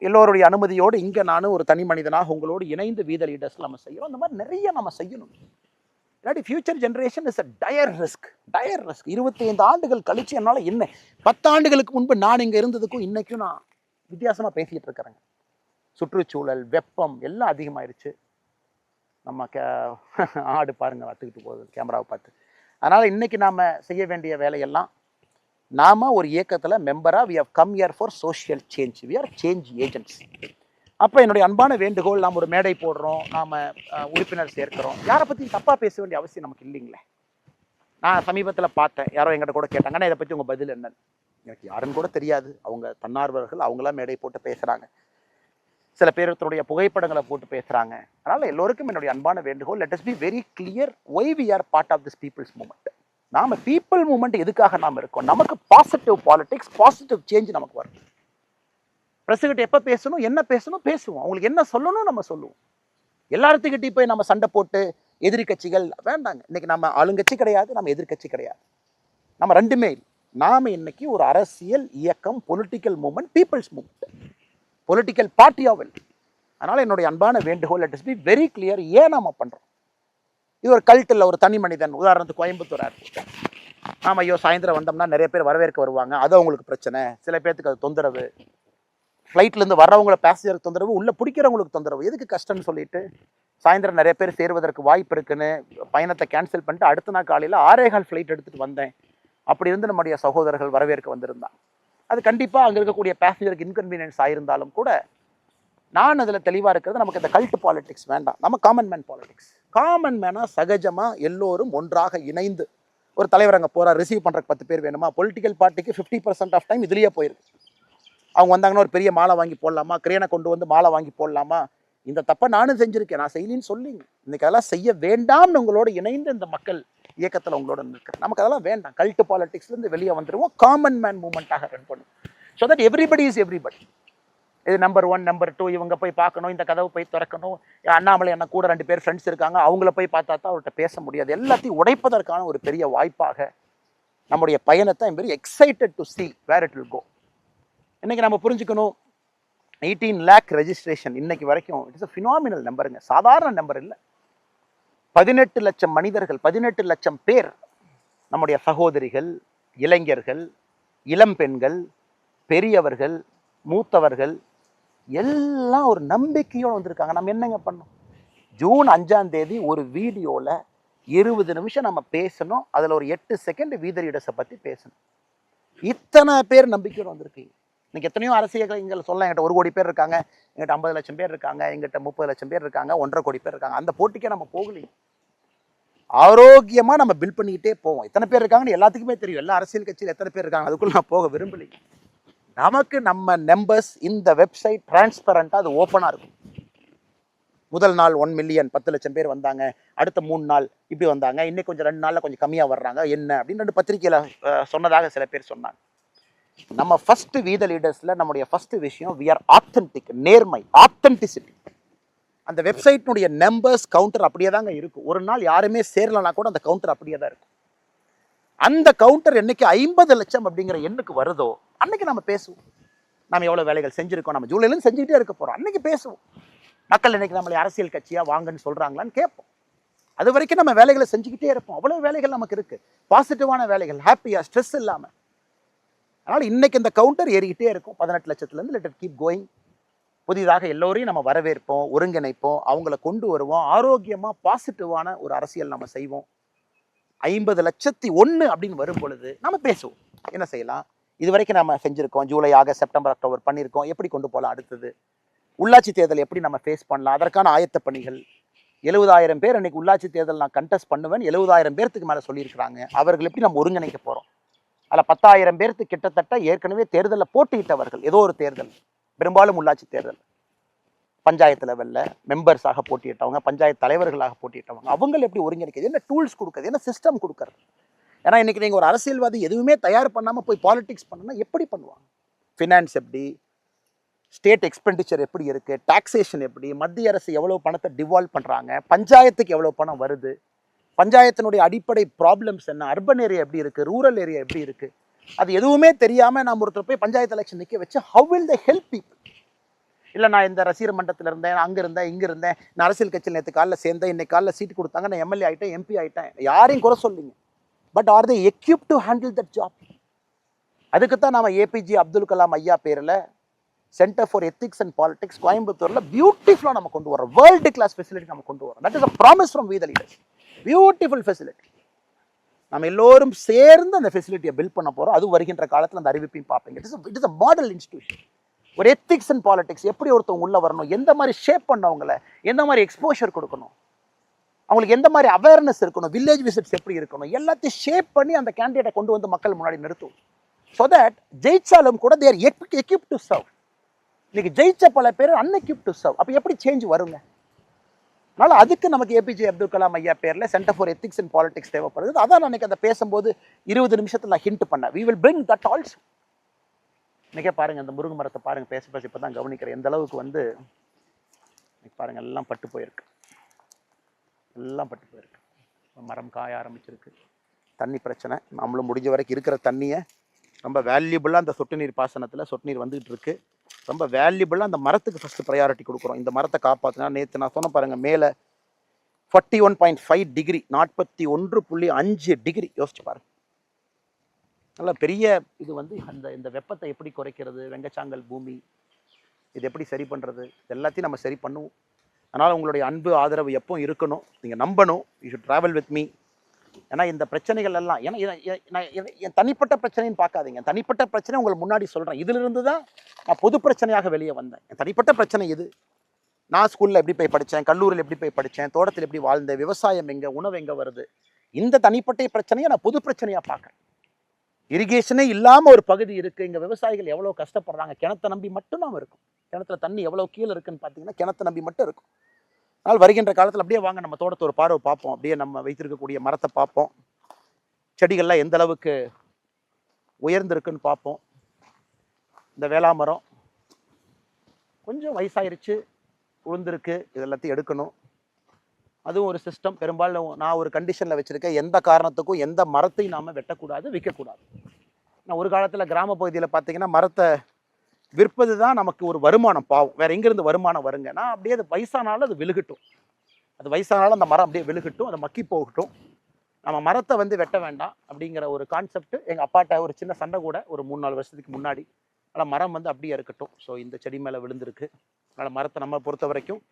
எல்லோருடைய அனுமதியோடு இங்கே நானும் ஒரு தனி மனிதனாக உங்களோடு இணைந்து வீத லீடர்ஸ் நம்ம செய்கிறோம். அந்த மாதிரி நிறைய நம்ம செய்யணும். இல்லாட்டி future generation is a dire risk. 25 ஆண்டுகள் கழிச்சு என்னால் என்ன 10 ஆண்டுகளுக்கு முன்பு நான் இங்கே இருந்ததுக்கும் இன்னைக்கும் நான் வித்தியாசமாக பேசிகிட்டு இருக்கிறேங்க. சுற்றுச்சூழல், வெப்பம் எல்லாம் அதிகமாயிருச்சு. நம்ம ஆடு பாருங்க வத்துக்கிட்டு போகுது கேமராவை பார்த்து. அதனால் இன்னைக்கு நாம் செய்ய வேண்டிய வேலையெல்லாம், நாம் ஒரு இயக்கத்தில் மெம்பராக we have come here for social change, we are change agents. அப்போ என்னுடைய அன்பான வேண்டுகோள், நாம் ஒரு மேடை போடுறோம், நாம் உறுப்பினர் சேர்க்கிறோம், யாரை பற்றியும் தப்பாக பேச வேண்டிய அவசியம் நமக்கு இல்லைங்களே. நான் சமீபத்தில் பார்த்தேன், யாரோ எங்கிட்ட கூட கேட்டாங்கன்னா இதை பற்றி உங்கள் பதில் என்னன்னு. எனக்கு யாருன்னு கூட தெரியாது. அவங்க தன்னார்வர்கள், அவங்களாம் மேடை போட்டு பேசுகிறாங்க. சில பேருடைய புகைப்படங்களை போட்டு பேசுகிறாங்க. அதனால் எல்லோருக்கும் என்னுடைய அன்பான வேண்டுகோள், let us be very clear why we are part of this people's movement. நாம் பீப்புள் மூமெண்ட் எதுக்காக நாம் இருக்கோம்? நமக்கு பாசிட்டிவ் பாலிடிக்ஸ், பாசிட்டிவ் சேஞ்ச் நமக்கு வரும். பிரஸ்கிட்ட எப்போ பேசணும், என்ன பேசணும் பேசுவோம். அவங்களுக்கு என்ன சொல்லணும் நம்ம சொல்லுவோம். எல்லாத்துக்கிட்டையும் போய் நம்ம சண்டை போட்டு எதிரி கட்சிகள் வேண்டாங்க. இன்னைக்கு நம்ம ஆளுங்கட்சி கிடையாது, நம்ம எதிர்கட்சி கிடையாது, நம்ம ரெண்டுமே. நாம இன்னைக்கு ஒரு அரசியல் இயக்கம், political movement, people's movement, political party ஆவல். அதனால என்னுடைய அன்பான வேண்டுகோள், let us be very clear. ஏன் நாம பண்றோம்? இது ஒரு கல்ட் இல்லை, ஒரு தனி மனிதன். உதாரணத்துக்கு கோயம்புத்தூர் ஏர்போர்ட், ஆமாம் ஐயோ சாயந்தரம் வந்தோம்னா நிறைய பேர் வரவேற்க வருவாங்க, அது அவங்களுக்கு பிரச்சனை. சில பேர்த்துக்கு அது தொந்தரவு. ஃப்ளைட்லேருந்து வர்றவங்கள பேசஞ்சருக்கு தொந்தரவு, உள்ளே பிடிக்கிறவங்களுக்கு தொந்தரவு. எதுக்கு கஷ்டம்னு சொல்லிட்டு சாயந்தரம் நிறைய பேர் சேருவதற்கு வாய்ப்பு இருக்குன்னு பயணத்தை கேன்சல் பண்ணிட்டு அடுத்த நாள் காலையில் 6:15 ஃப்ளைட் எடுத்துகிட்டு வந்தேன். அப்படி இருந்து நம்முடைய சகோதரர்கள் வரவேற்க வந்திருந்தான். அது கண்டிப்பாக அங்கே இருக்கக்கூடிய பேசஞ்சருக்கு இன்கன்வீனியன்ஸ் ஆயிருந்தாலும் கூட நான் அதில் தெளிவாக இருக்கிறது, நமக்கு இந்த கல்ட் பாலிடிக்ஸ் வேண்டாம். நம்ம காமன் மேன் பாலிடிக்ஸ். காமன் மேனாக சகஜமாக எல்லோரும் ஒன்றாக இணைந்து, ஒரு தலைவர் அங்கே போகிறார், ரிசீவ் பண்ணுறக்கு 10 பேர் வேணுமா? பொலிட்டிக்கல் பார்ட்டிக்கு 50% ஆஃப் டைம் இதுலேயே போயிருக்கு. அவங்க வந்தாங்கன்னா ஒரு பெரிய மாலை வாங்கி போடலாமா, கிரேனை கொண்டு வந்து மாலை வாங்கி போடலாமா? இந்த தப்பை நானும் செஞ்சுருக்கேன், நான் செய்யலின்னு சொல்லிங்க. இன்னைக்கு அதெல்லாம் செய்ய வேண்டாம்னு உங்களோட இணைந்து இந்த மக்கள் இயக்கத்தில் உங்களோட இருக்கிறேன். நமக்கு அதெல்லாம் வேண்டாம். கல்ட் பாலிடிக்ஸ்லேருந்து வெளியே வந்துடுவோம், காமன் மேன் மூவ்மெண்ட்டாக ரன் பண்ணும். So that everybody is everybody. இது நம்பர் 1, நம்பர் 2, இவங்க போய் பார்க்கணும், இந்த கதவை போய் திறக்கணும், அண்ணாமலை என்ன கூட 2 பேர் ஃப்ரெண்ட்ஸ் இருக்காங்க, அவங்கள போய் பார்த்தா தான் அவர்கிட்ட பேச முடியாது. எல்லாத்தையும் உடைப்பதற்கான ஒரு பெரிய வாய்ப்பாக நம்முடைய பயணத்தை I'm very excited to see where it will go. இன்னைக்கு நம்ம புரிஞ்சுக்கணும், 18 lakh ரெஜிஸ்ட்ரேஷன் இன்னைக்கு வரைக்கும் இட் இஸ் அ ஃபினாமினல் நம்பருங்க. சாதாரண நம்பர் இல்லை. 18 லட்சம் மனிதர்கள், 18 லட்சம் பேர், நம்முடைய சகோதரிகள், இளைஞர்கள், இளம் பெண்கள், பெரியவர்கள், மூத்தவர்கள் எல்லாம் ஒரு நம்பிக்கையோடு வந்திருக்காங்க. நம்ம என்னங்க பண்ணோம்? ஜூன் 5ஆம் தேதி ஒரு வீடியோவில் 20 நிமிஷம் நம்ம பேசணும். அதில் ஒரு 8 செகண்ட் வீத லீடர்ஸை பற்றி பேசணும். இத்தனை பேர் நம்பிக்கையோடு வந்திருக்கீங்க. இன்னைக்கு எத்தனையோ அரசியல் இங்கே சொல்லலாம், எங்கிட்ட 1 கோடி பேர் இருக்காங்க, எங்கிட்ட 50 லட்சம் பேர் இருக்காங்க, எங்கிட்ட 30 லட்சம் பேர் இருக்காங்க, 1.5 கோடி பேர் இருக்காங்க. அந்த போட்டிக்கே நம்ம போகலையும். ஆரோக்கியமாக நம்ம பில் பண்ணிக்கிட்டே போவோம். எத்தனை பேர் இருக்காங்கன்னு எல்லாத்துக்குமே தெரியும். எல்லா அரசியல் கட்சியில் எத்தனை பேர் இருக்காங்க, அதுக்குள்ள நான் போக விரும்பலை. நமக்கு நம்ம நம்பர்ஸ் இந்த வெப்சைட் டிரான்ஸ்பரண்டாக அது ஓப்பனாக இருக்கும். முதல் நாள் 1 மில்லியன் 10 லட்சம் பேர் வந்தாங்க, அடுத்த 3 நாள் இப்படி வந்தாங்க, இன்னைக்கு கொஞ்சம் 2 நாளில் கொஞ்சம் கம்மியாக வர்றாங்க என்ன அப்படின்னு 2 பத்திரிகையில் சொன்னதாக சில பேர் சொன்னாங்க. நம்ம ஃபர்ஸ்ட் வீத லீடர்ஸில் நம்முடைய ஃபர்ஸ்ட் விஷயம் வி ஆர் ஆத்தென்டிக், நேர்மை, ஆத்தென்டிசிட்டி. அந்த வெப்சைட்னுடைய நம்பர்ஸ் கவுண்டர் அப்படியே தாங்க இருக்கும். ஒரு நாள் யாருமே சேரலனா கூட அந்த கவுண்டர் அப்படியே தான் இருக்கும். அந்த கவுண்டர் என்னைக்கு 50 லட்சம் அப்படிங்கிற எண்ணுக்கு வருதோ அன்னைக்கு நம்ம பேசுவோம். நம்ம எவ்வளோ வேலைகள் செஞ்சுருக்கோம், நம்ம ஜூலையிலும் செஞ்சுக்கிட்டே இருக்க போகிறோம், அன்னைக்கு பேசுவோம். மக்கள் இன்னைக்கு நம்மளை அரசியல் கட்சியாக வாங்கன்னு சொல்கிறாங்களான்னு கேட்போம். அது வரைக்கும் நம்ம வேலைகளை செஞ்சுக்கிட்டே இருப்போம். அவ்வளோ வேலைகள் நமக்கு இருக்குது, பாசிட்டிவான வேலைகள், ஹாப்பியாக, ஸ்ட்ரெஸ் இல்லாமல். அதனால் இன்னைக்கு இந்த கவுண்டர் ஏறிக்கிட்டே இருக்கும். 18 லட்சத்துலேருந்து லெட் இட் கீப் கோயிங். புதிதாக எல்லோரையும் நம்ம வரவேற்போம், ஒருங்கிணைப்போம், அவங்கள கொண்டு வருவோம். ஆரோக்கியமாக பாசிட்டிவான ஒரு அரசியல் நம்ம செய்வோம். 50,01,000 அப்படின்னு வரும் பொழுது நம்ம பேசுவோம், என்ன செய்யலாம், இது வரைக்கும் நம்ம செஞ்சுருக்கோம், ஜூலை, ஆகஸ்ட், செப்டம்பர், அக்டோபர் பண்ணியிருக்கோம், எப்படி கொண்டு போகலாம், அடுத்தது உள்ளாட்சி தேர்தல் எப்படி நம்ம ஃபேஸ் பண்ணலாம், அதற்கான ஆயத்த பணிகள். 70,000 பேர் அன்னைக்கு உள்ளாட்சி தேர்தல் நான் கண்டெஸ்ட் பண்ணுவேன், 70,000 பேர்த்துக்கு மேலே சொல்லியிருக்கிறாங்க. அவர்கள் எப்படி நம்ம ஒருங்கிணைக்க போகிறோம்? அதில் 10,000 பேர்த்து கிட்டத்தட்ட ஏற்கனவே தேர்தலில் போட்டியிட்டவர்கள். ஏதோ ஒரு தேர்தல், பெரும்பாலும் உள்ளாட்சி தேர்தல், பஞ்சாயத்து லெவலில் மெம்பர்ஸாக போட்டியிட்டவங்க, பஞ்சாயத்து தலைவர்களாக போட்டியிட்டவங்க. அவங்களை எப்படி ஒருங்கிணைக்கிறது, என்ன டூல்ஸ் கொடுக்குறது, என்ன சிஸ்டம் கொடுக்குறது? ஏன்னா இன்றைக்கி நீங்கள் ஒரு அரசியல்வாதி எதுவுமே தயார் பண்ணாமல் போய் பாலிடிக்ஸ் பண்ணணும்னா எப்படி பண்ணுவாங்க? ஃபினான்ஸ் எப்படி, ஸ்டேட் எக்ஸ்பெண்டிச்சர் எப்படி இருக்குது, டாக்ஸேஷன் எப்படி, மத்திய அரசு எவ்வளோ பணத்தை டிவால்வ் பண்ணுறாங்க, பஞ்சாயத்துக்கு எவ்வளோ பணம் வருது, பஞ்சாயத்தினுடைய அடிப்படை ப்ராப்ளம்ஸ் என்ன, அர்பன் ஏரியா எப்படி இருக்குது, ரூரல் ஏரியா எப்படி இருக்குது, அது எதுவுமே தெரியாமல் நாம் ஒருத்தர் போய் பஞ்சாயத்து எலெக்ஷன் நிற்க வச்சு how will they help people? இல்லை நான் இந்த ரசிகர் மன்றத்தில் இருந்தேன், அங்கே இருந்தேன், இங்கே இருந்தேன், நான் அரசியல் கட்சியில் நேற்று காலைல சேர்ந்தேன், இன்னைக்கு காலைல சீட்டு கொடுத்தாங்க, நான் எம்எல்ஏ ஆகிட்டேன், எம்பி ஆகிட்டேன், யாரையும் குறை சொல்லிங்க. But are they equip to handle that job? அதுக்கு தான் நாம ஏபிஜே அப்துல் கலாம் ஐயா பேரில் centre for ethics and politics கோயம்புத்தூரில் பியூட்டிஃபுல்லாக நம்ம கொண்டு வரோம். வேர்ல்டு கிளாஸ் ஃபெசிலிட்டி நம்ம கொண்டு வரோம். That is a promise from we the leaders. Beautiful facility. நம்ம எல்லோரும் சேர்ந்து அந்த ஃபெசிலிட்டியை பில்ட் பண்ண போகிறோம். அது வருகின்ற காலத்தில் அந்த அறிவிப்பையும் பார்ப்பீங்க. It is a model institution. ஒரு எத்திக்ஸ் அண்ட் பாலிடிக்ஸ் எப்படி ஒருத்தவங்க உள்ள வரணும், எந்த மாதிரி ஷேப் பண்ணவங்கள, எந்த மாதிரி எக்ஸ்போஷர் கொடுக்கணும், அவங்களுக்கு எந்த மாதிரி அவேர்னஸ் இருக்கணும், வில்லேஜ் விசிட்ஸ் எப்படி இருக்கணும், எல்லாத்தையும் ஷேப் பண்ணி அந்த கேண்டிடேட்டை கொண்டு வந்து மக்கள் முன்னாடி நிறுத்தும். ஸோ தட் ஜெயிச்சாலும் கூட தேர் எக்யூப் டு சர்வ். இன்னைக்கு ஜெயிச்ச பல பேர் அன்எக்யூப் டு சர்வ். அப்போ எப்படி சேஞ்ச் வருங்க? அதனால அதுக்கு நமக்கு ஏபிஜே அப்துல் கலாம் ஐயா பேரில் centre for ethics and politics தேவைப்படுது. அதான் நான் அந்த பேசும்போது 20 நிமிஷத்தில் நான் ஹிண்ட் பண்ணேன். We will bring that also. இன்னைக்கே பாருங்க, அந்த முருங்கை மரத்தை பாருங்க, பேச பேச இப்போ தான் கவனிக்கிறேன் எந்த அளவுக்கு வந்து பாருங்க எல்லாம் பட்டு போயிருக்கு. எல்லாம் பட்டு போயிருக்கு. மரம் காய ஆரம்பிச்சிருக்கு. தண்ணி பிரச்சனை. நம்மளும் முடிஞ்ச வரைக்கும் இருக்கிற தண்ணியை ரொம்ப வேல்யூபிளாக அந்த சொட்டு நீர் பாசனத்தில் சொட்டு நீர் வந்துகிட்டு இருக்கு. ரொம்ப வேல்யூபிளாக அந்த மரத்துக்கு ஃபஸ்ட்டு ப்ரையாரிட்டி கொடுக்குறோம். இந்த மரத்தை காப்பாற்றினா, நேற்று நான் சொன்ன பாருங்கள், மேலே 41.5 டிகிரி, 41.5 டிகிரி யோசிச்சு பாருங்க. நல்ல பெரிய இது வந்து இந்த வெப்பத்தை எப்படி குறைக்கிறது, வெங்கச்சாங்கல் பூமி இது எப்படி சரி பண்ணுறது, இது எல்லாத்தையும் நம்ம சரி பண்ணுவோம். அதனால் உங்களுடைய அன்பு ஆதரவு எப்போ இருக்கணும், நீங்கள் நம்பணும். You should travel with me. ஏன்னா இந்த பிரச்சனைகள் எல்லாம் என் தனிப்பட்ட பிரச்சனைன்னு பார்க்காதீங்க. தனிப்பட்ட பிரச்சனை உங்களுக்கு முன்னாடி சொல்கிறேன். இதிலிருந்து தான் நான் பொது பிரச்சனையாக வெளியே வந்தேன். என் தனிப்பட்ட பிரச்சனை இது. நான் ஸ்கூலில் எப்படி போய் படித்தேன், கல்லூரியில் எப்படி போய் படித்தேன், தோட்டத்தில் எப்படி வாழ்ந்தேன், விவசாயம் எங்கே, உணவு எங்கே வருது, இந்த தனிப்பட்ட பிரச்சனையை நான் பொது பிரச்சனையாக பார்க்குறேன். இரிகேஷனே இல்லாமல் ஒரு பகுதி இருக்குது. இங்கே விவசாயிகள் எவ்வளோ கஷ்டப்படுறாங்க. கிணத்தை நம்பி மட்டும் நாம் இருக்கும். கிணத்துல தண்ணி எவ்வளோ கீழே இருக்குன்னு பார்த்தீங்கன்னா கிணத்தை நம்பி மட்டும் இருக்கும். அதனால் வருகின்ற காலத்தில் அப்படியே வாங்க நம்ம தோட்டத்தை ஒரு பார்வை பார்ப்போம். அப்படியே நம்ம வைத்திருக்கக்கூடிய மரத்தை பார்ப்போம். செடிகள்லாம் எந்த அளவுக்கு உயர்ந்திருக்குன்னு பார்ப்போம். இந்த வேளாமரம் கொஞ்சம் வயசாயிருச்சு, உளுந்திருக்கு, இது எல்லாத்தையும் எடுக்கணும். அதுவும் ஒரு சிஸ்டம். பெரும்பாலும் நான் ஒரு கண்டிஷனில் வச்சுருக்கேன், எந்த காரணத்துக்கும் எந்த மரத்தையும் நாம் வெட்டக்கூடாது, விற்கக்கூடாது. நான் ஒரு காலத்தில் கிராம பகுதியில் பார்த்தீங்கன்னா மரத்தை விற்பது தான் நமக்கு ஒரு வருமானம். பாவம், வேறு எங்கேருந்து வருமானம் வருங்க? நான் அப்படியே அது வயசானாலும் அது விழுகட்டும், அது வயசானாலும் அந்த மரம் அப்படியே விழுகட்டும், அதை மக்கி போகட்டும், நம்ம மரத்தை வந்து வெட்ட வேண்டாம் அப்படிங்கிற ஒரு கான்செப்ட் எங்கள் அப்பாட்ட ஒரு சின்ன சண்டை கூட ஒரு 3-4 வருஷத்துக்கு முன்னாடி. அதனால் மரம் வந்து அப்படியே இருக்கட்டும். ஸோ இந்த செடி மேலே விழுந்திருக்கு. அதனால் மரத்தை நம்ம பொறுத்த வரைக்கும்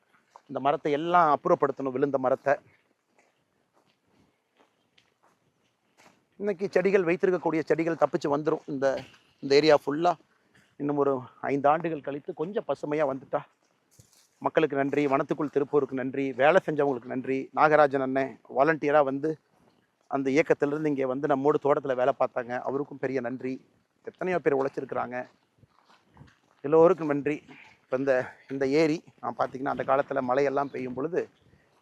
இந்த மரத்தை எல்லாம் அப்புறப்படுத்தணும். விழுந்த மரத்தை இன்னைக்கு செடிகள் வைத்திருக்கக்கூடிய செடிகள் தப்பிச்சு வந்துடும். இந்த ஏரியா ஃபுல்லாக இன்னும் ஒரு 5 ஆண்டுகள் கழித்து கொஞ்சம் பசுமையாக வந்துட்டா மக்களுக்கு நன்றி, வனத்துக்குள் திருப்பூருக்கு நன்றி, வேலை செஞ்சவங்களுக்கு நன்றி. நாகராஜன் அண்ணன் வாலண்டியராக வந்து அந்த இயக்கத்திலிருந்து இங்கே வந்து நம்மோடு தோட்டத்தில் வேலை பார்த்தாங்க, அவருக்கும் பெரிய நன்றி. எத்தனையோ பேர் உழைச்சிருக்கிறாங்க, எல்லோருக்கும் நன்றி. இப்போ இந்த ஏரி நான் பார்த்திங்கன்னா அந்த காலத்தில் மழையெல்லாம் பெய்யும் பொழுது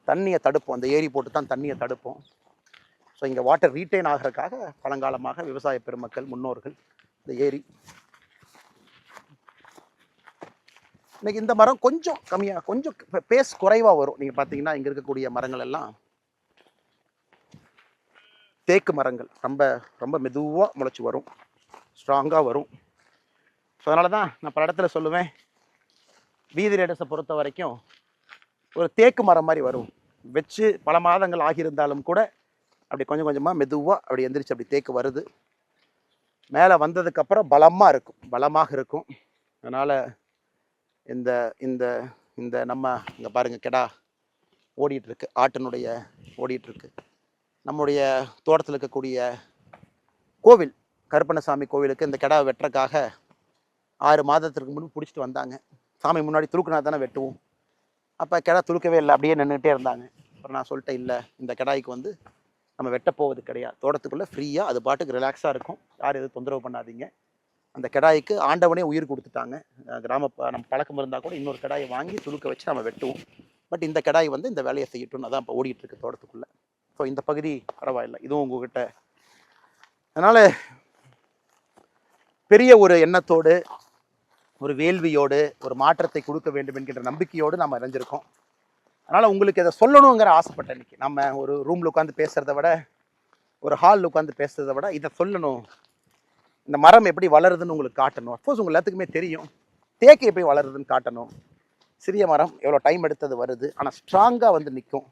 தண்ணியை தடுப்போம், அந்த ஏரி போட்டு தான் தண்ணியை தடுப்போம். ஸோ இங்கே வாட்டர் ரீட்டைன் ஆகிறதுக்காக பழங்காலமாக விவசாய பெருமக்கள் முன்னோர்கள் இந்த ஏரி. இன்னைக்கு இந்த மரம் கொஞ்சம் கம்மியாக, கொஞ்சம் பேஸ் குறைவாக வரும். நீங்கள் பார்த்தீங்கன்னா இங்கே இருக்கக்கூடிய மரங்கள் எல்லாம் தேக்கு மரங்கள், ரொம்ப ரொம்ப மெதுவாக முளைச்சி வரும், ஸ்ட்ராங்காக வரும். ஸோ அதனால தான் நான் பல இடத்துல சொல்லுவேன், வீதி ரேடஸை பொறுத்த வரைக்கும் ஒரு தேக்கு மரம் மாதிரி வரும். வச்சு பல மாதங்கள் ஆகியிருந்தாலும் கூட அப்படி கொஞ்சம் கொஞ்சமாக மெதுவாக அப்படி எந்திரிச்சு அப்படி தேக்கு வருது. மேலே வந்ததுக்கப்புறம் பலமாக இருக்கும். அதனால் இந்த இந்த இந்த நம்ம இங்கே பாருங்கள், கெடா ஓடிட்டுருக்கு, ஆட்டினுடைய ஓடிட்டுருக்கு. நம்முடைய தோட்டத்தில் இருக்கக்கூடிய கோவில், கருப்பண்ணசாமி கோவிலுக்கு இந்த கெடா வெட்டுறக்காக 6 மாதத்திற்கு முன்பு பிடிச்சிட்டு வந்தாங்க. சாமி முன்னாடி துளுக்குனா தானே வெட்டுவோம். அப்போ கெடா துளுக்கவே இல்லை, அப்படியே நின்றுட்டே இருந்தாங்க. அப்புறம் நான் சொல்லிட்டேன், இல்லை இந்த கெடாய்க்கு வந்து நம்ம வெட்ட போவது கிடையாது, தோட்டத்துக்குள்ளே ஃப்ரீயாக அது பாட்டுக்கு ரிலாக்ஸாக இருக்கும், யாரும் எதுவும் தொந்தரவு பண்ணாதீங்க. அந்த கெடாய்க்கு ஆண்டவனே உயிர் கொடுத்துட்டாங்க. நம்ம பழக்கம் இருந்தால் கூட இன்னொரு கெடாயை வாங்கி துளுக்க வச்சு நம்ம வெட்டுவோம். பட் இந்த கெடாய் வந்து இந்த வேலையை செய்யட்டும்னு அதான் இப்போ ஓடிட்டுருக்கு தோட்டத்துக்குள்ளே. ஸோ இந்த பகுதி பரவாயில்லை, இதுவும் உங்ககிட்ட. அதனால் பெரிய ஒரு எண்ணத்தோடு, ஒரு வேள்வியோடு, ஒரு மாற்றத்தை கொடுக்க வேண்டும் என்கின்ற நம்பிக்கையோடு நம்ம இணைஞ்சிருக்கோம். அதனால் உங்களுக்கு இதை சொல்லணுங்கிற ஆசைப்பட்டேன். இன்றைக்கி நம்ம ஒரு ரூமில் உட்காந்து பேசுகிறத விட, ஒரு ஹாலில் உட்காந்து பேசுகிறத விட இதை சொல்லணும். இந்த மரம் எப்படி வளருதுன்னு உங்களுக்கு காட்டணும். அஃப்கோர்ஸ் உங்கள் எல்லாத்துக்குமே தெரியும், தேக்கு எப்படி வளருதுன்னு காட்டணும். சிறிய மரம் எவ்வளோ டைம் எடுத்தது வருது, ஆனால் ஸ்ட்ராங்காக வந்து நிற்கும்.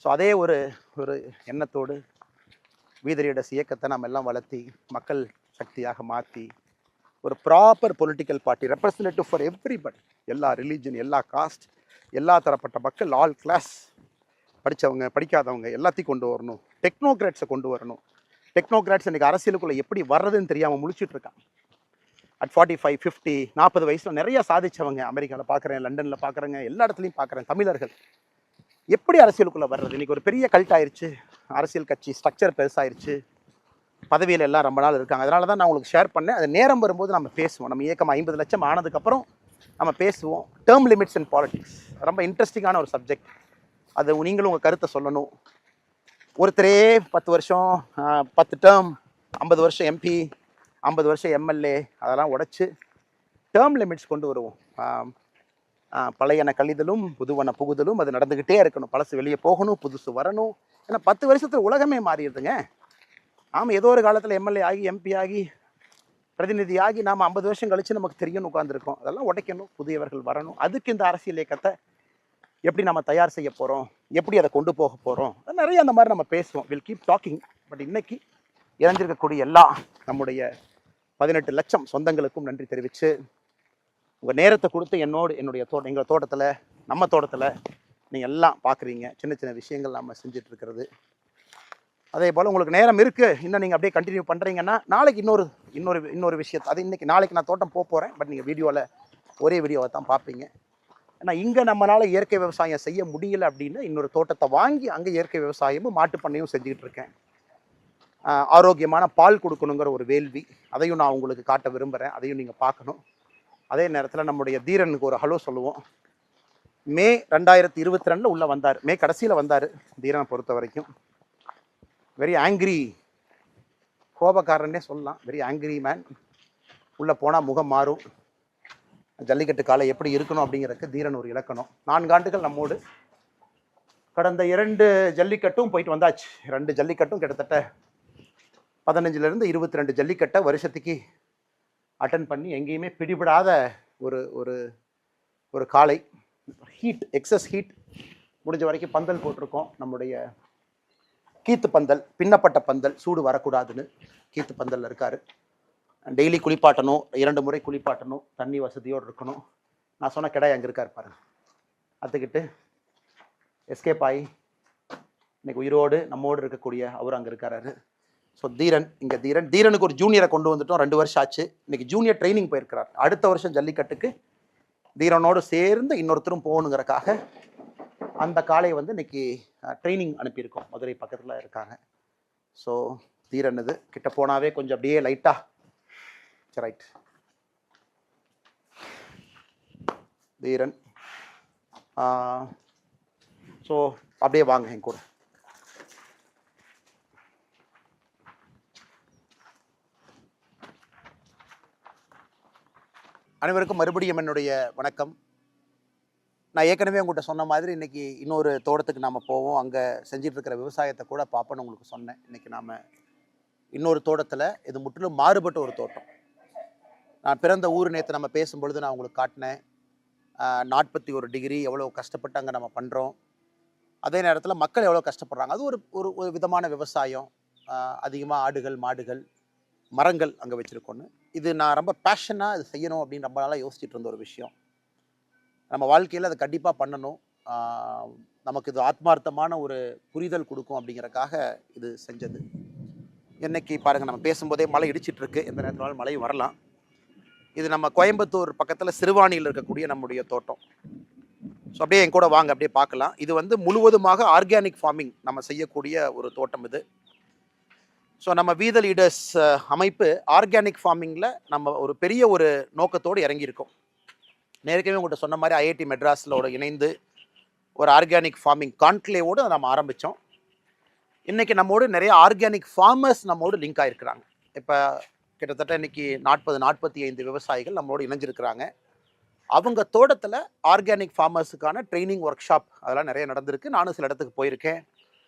ஸோ அதே ஒரு ஒரு எண்ணத்தோடு வீதரீடஸ் இயக்கத்தை நம்ம எல்லாம் வளர்த்தி மக்கள் சக்தியாக மாற்றி ஒரு proper political party representative for everybody, எல்லா ரிலீஜன், எல்லா காஸ்ட், எல்லா தரப்பட்ட மக்கள், ஆல் கிளாஸ், படித்தவங்க படிக்காதவங்க எல்லாத்தையும் கொண்டு வரணும். டெக்னோக்ராட்ஸை கொண்டு வரணும். டெக்னோக்ராட்ஸ் இன்றைக்கி அரசியலுக்குள்ளே எப்படி வர்றதுன்னு தெரியாமல் முழிச்சிட்டு இருக்காங்க. அட் 45, 50, 40 வயசில் நிறைய சாதிச்சவங்க அமெரிக்காவில் பார்க்குறேன், லண்டனில் பார்க்குறேங்க, எல்லா இடத்துலையும் பார்க்குறேன். தமிழர்கள் எப்படி அரசியலுக்குள்ளே வர்றது? இன்றைக்கி ஒரு பெரிய கல்ட் ஆயிடுச்சு, அரசியல் கட்சி ஸ்ட்ரக்சர் பெருசாயிருச்சு, பதவியில் எல்லாம் ரொம்ப நாள் இருக்காங்க. அதனால தான் நான் உங்களுக்கு ஷேர் பண்ணேன். அது நேரம் வரும்போது நம்ம பேசுவோம். நம்ம இயக்கம் 50 லட்சம் ஆனதுக்கப்புறம் நம்ம பேசுவோம். டேர்ம் லிமிட்ஸ் இன் பாலிடிக்ஸ் ரொம்ப இன்ட்ரெஸ்டிங்கான ஒரு சப்ஜெக்ட். அது நீங்களும் உங்கள் கருத்தை சொல்லணும். ஒருத்தரே 10 வருஷம் 10 டேர்ம், 50 வருஷம் எம்பி, 50 வருஷம் எம்எல்ஏ, அதெல்லாம் உடைச்சு டேர்ம் லிமிட்ஸ் கொண்டு வருவோம். பழையன கழிதலும் புதுவன புகுதலும் அது நடந்துக்கிட்டே இருக்கணும். பழசு வெளியே போகணும், புதுசு வரணும். ஏன்னா 10 வருஷத்தில் உலகமே மாறிடுதுங்க. நாம் ஏதோ ஒரு காலத்தில் எம்எல்ஏ ஆகி, எம்பி ஆகி, பிரதிநிதி ஆகி நாம் 50 வருஷம் கழித்து நமக்கு தெரியும்னு உட்காந்துருக்கோம். அதெல்லாம் உடைக்கணும், புதியவர்கள் வரணும். அதுக்கு இந்த அரசியல் இயக்கத்தை எப்படி நம்ம தயார் செய்ய போகிறோம், எப்படி அதை கொண்டு போக போகிறோம், நிறைய அந்த மாதிரி நம்ம பேசுவோம். Will keep talking. பட் இன்னைக்கு இறஞ்சிருக்கக்கூடிய எல்லா நம்முடைய 18 லட்சம் சொந்தங்களுக்கும் நன்றி தெரிவித்து, உங்கள் நேரத்தை கொடுத்து என்னுடைய எங்கள் தோட்டத்தில், நம்ம தோட்டத்தில் நீங்கள் எல்லாம் பார்க்குறீங்க. சின்ன சின்ன விஷயங்கள் நம்ம செஞ்சிட்ருக்கிறது. அதே போல் உங்களுக்கு நேரம் இருக்குது, இன்னும் நீங்கள் அப்படியே கண்டினியூ பண்ணுறீங்கன்னா நாளைக்கு இன்னொரு விஷயத்தை, அது நாளைக்கு நான் தோட்டம் போகிறேன். பட் நீங்கள் வீடியோவில் ஒரே வீடியோவை தான் பார்ப்பீங்க. ஏன்னா இங்கே நம்மளால் இயற்கை விவசாயம் செய்ய முடியல அப்படின்னா இன்னொரு தோட்டத்தை வாங்கி அங்கே இயற்கை விவசாயமும் மாட்டுப்பண்ணையும் செஞ்சுக்கிட்டு இருக்கேன். ஆரோக்கியமான பால் கொடுக்கணுங்கிற ஒரு வேள்வி, அதையும் நான் உங்களுக்கு காட்ட விரும்புகிறேன். அதையும் நீங்கள் பார்க்கணும். அதே நேரத்தில் நம்முடைய தீரனுக்கு ஒரு ஹலோ சொல்லுவோம். மே 2022 உள்ளே வந்தார், மே கடைசியில் வந்தார். தீரனை பொறுத்த வரைக்கும் வெரி ஆங்கிரி, கோபக்காரன்னே சொல்லலாம். Very angry man. உள்ளே போனால் முகம் மாறும். ஜல்லிக்கட்டு காலை எப்படி இருக்கணும் அப்படிங்கிறதுக்கு தீரன் ஒரு இலக்கணம். 4 ஆண்டுகள் நம்மோடு. கடந்த 2 ஜல்லிக்கட்டும் போயிட்டு வந்தாச்சு. 2 ஜல்லிக்கட்டும் கிட்டத்தட்ட 15லேருந்து 22 ஜல்லிக்கட்டை வருஷத்துக்கு அட்டன் பண்ணி எங்கேயுமே பிடிபடாத ஒரு ஒரு ஒரு காலை. Heat, excess heat. முடிஞ்ச வரைக்கும் பந்தல் போட்டிருக்கோம். நம்முடைய கீத்து பந்தல், பின்னப்பட்ட பந்தல், சூடு வரக்கூடாதுன்னு கீத்து பந்தல் இருக்காரு. டெய்லி குளிப்பாட்டணும், 2 முறை குளிப்பாட்டணும், தண்ணி வசதியோடு இருக்கணும். நான் சொன்ன கிடாய் அங்கே இருக்கார் பாருங்க, அத்துக்கிட்டு எஸ்கேப் ஆகி இன்னைக்கு உயிரோடு நம்மோடு இருக்கக்கூடிய அவர் அங்கே இருக்காரு. ஸோ தீரன், இங்கே தீரனுக்கு ஒரு ஜூனியரை கொண்டு வந்துட்டோம். 2 வருஷம் ஆச்சு. இன்னைக்கு ஜூனியர் ட்ரைனிங் போயிருக்கிறார். அடுத்த வருஷம் ஜல்லிக்கட்டுக்கு தீரனோடு சேர்ந்து இன்னொருத்தரும் போகணுங்கிறக்காக அந்த காளையை வந்து இன்னைக்கு ட்ரைனிங் அனுப்பியிருக்கோம். மதுரை பக்கத்தில் இருக்காங்க. ஸோ தீரன் இது கிட்ட போனாவே கொஞ்சம் அப்படியே லைட்டாக ரைட். தீரன் ஸோ அப்படியே வாங்க என் கூட. அனைவருக்கும் மறுபடியும் என்னுடைய வணக்கம். நான் ஏற்கனவே உங்கள்கிட்ட சொன்ன மாதிரி இன்றைக்கி இன்னொரு தோட்டத்துக்கு நாம் போவோம். அங்கே செஞ்சிட்டு இருக்கிற விவசாயத்தை கூட பார்ப்போன்னு உங்களுக்கு சொன்னேன். இன்றைக்கி நாம் இன்னொரு தோட்டத்தில், இது முற்றிலும் மாறுபட்ட ஒரு தோட்டம். நான் பிறந்த ஊர் நேற்று நம்ம பேசும்பொழுது நான் உங்களுக்கு காட்டினேன். 41 டிகிரி எவ்வளோ கஷ்டப்பட்டு அங்கே நம்ம பண்ணுறோம். அதே நேரத்தில் மக்கள் எவ்வளோ கஷ்டப்படுறாங்க. அது ஒரு ஒரு விதமான விவசாயம். அதிகமாக ஆடுகள், மாடுகள், மரங்கள் அங்கே வச்சுருக்கோன்னு. இது நான் ரொம்ப பேஷனாக இது செய்யணும் அப்படின்னு ரொம்ப நாளாக யோசிச்சுட்டு இருந்த ஒரு விஷயம். நம்ம வாழ்க்கையில் அதை கண்டிப்பாக பண்ணணும். நமக்கு இது ஆத்மார்த்தமான ஒரு புரிதல் கொடுக்கும் அப்படிங்கிறக்காக இது செஞ்சது. இன்னைக்கு பாருங்கள், நம்ம பேசும்போதே மழை இடிச்சிட்ருக்கு. எந்த நேரத்தினாலும் மழையும் வரலாம். இது நம்ம கோயம்புத்தூர் பக்கத்தில் சிறுவாணியில் இருக்கக்கூடிய நம்முடைய தோட்டம். ஸோ அப்படியே என் கூட வாங்க, அப்படியே பார்க்கலாம். இது வந்து முழுவதுமாக ஆர்கானிக் ஃபார்மிங் நம்ம செய்யக்கூடிய ஒரு தோட்டம் இது. ஸோ நம்ம வீத லீடர்ஸ் அமைப்பு ஆர்கானிக் ஃபார்மிங்கில் நம்ம ஒரு பெரிய ஒரு நோக்கத்தோடு இறங்கியிருக்கோம். நேரடியாக உங்கள்கிட்ட சொன்ன மாதிரி ஐஐடி மெட்ராஸில் இணைந்து ஒரு ஆர்கானிக் ஃபார்மிங் கான்க்ளேவோடு நம்ம ஆரம்பித்தோம். இன்றைக்கி நம்மோடு நிறைய ஆர்கானிக் ஃபார்மர்ஸ் நம்மோடு லிங்க் ஆகிருக்கிறாங்க. இப்போ கிட்டத்தட்ட இன்றைக்கி 40-45 விவசாயிகள் நம்மளோடு இணைஞ்சிருக்கிறாங்க. அவங்க தோட்டத்தில் ஆர்கானிக் ஃபார்மர்ஸுக்கான ட்ரைனிங் ஒர்க் ஷாப் அதெல்லாம் நிறைய நடந்திருக்கு. நானும் சில இடத்துக்கு போயிருக்கேன்.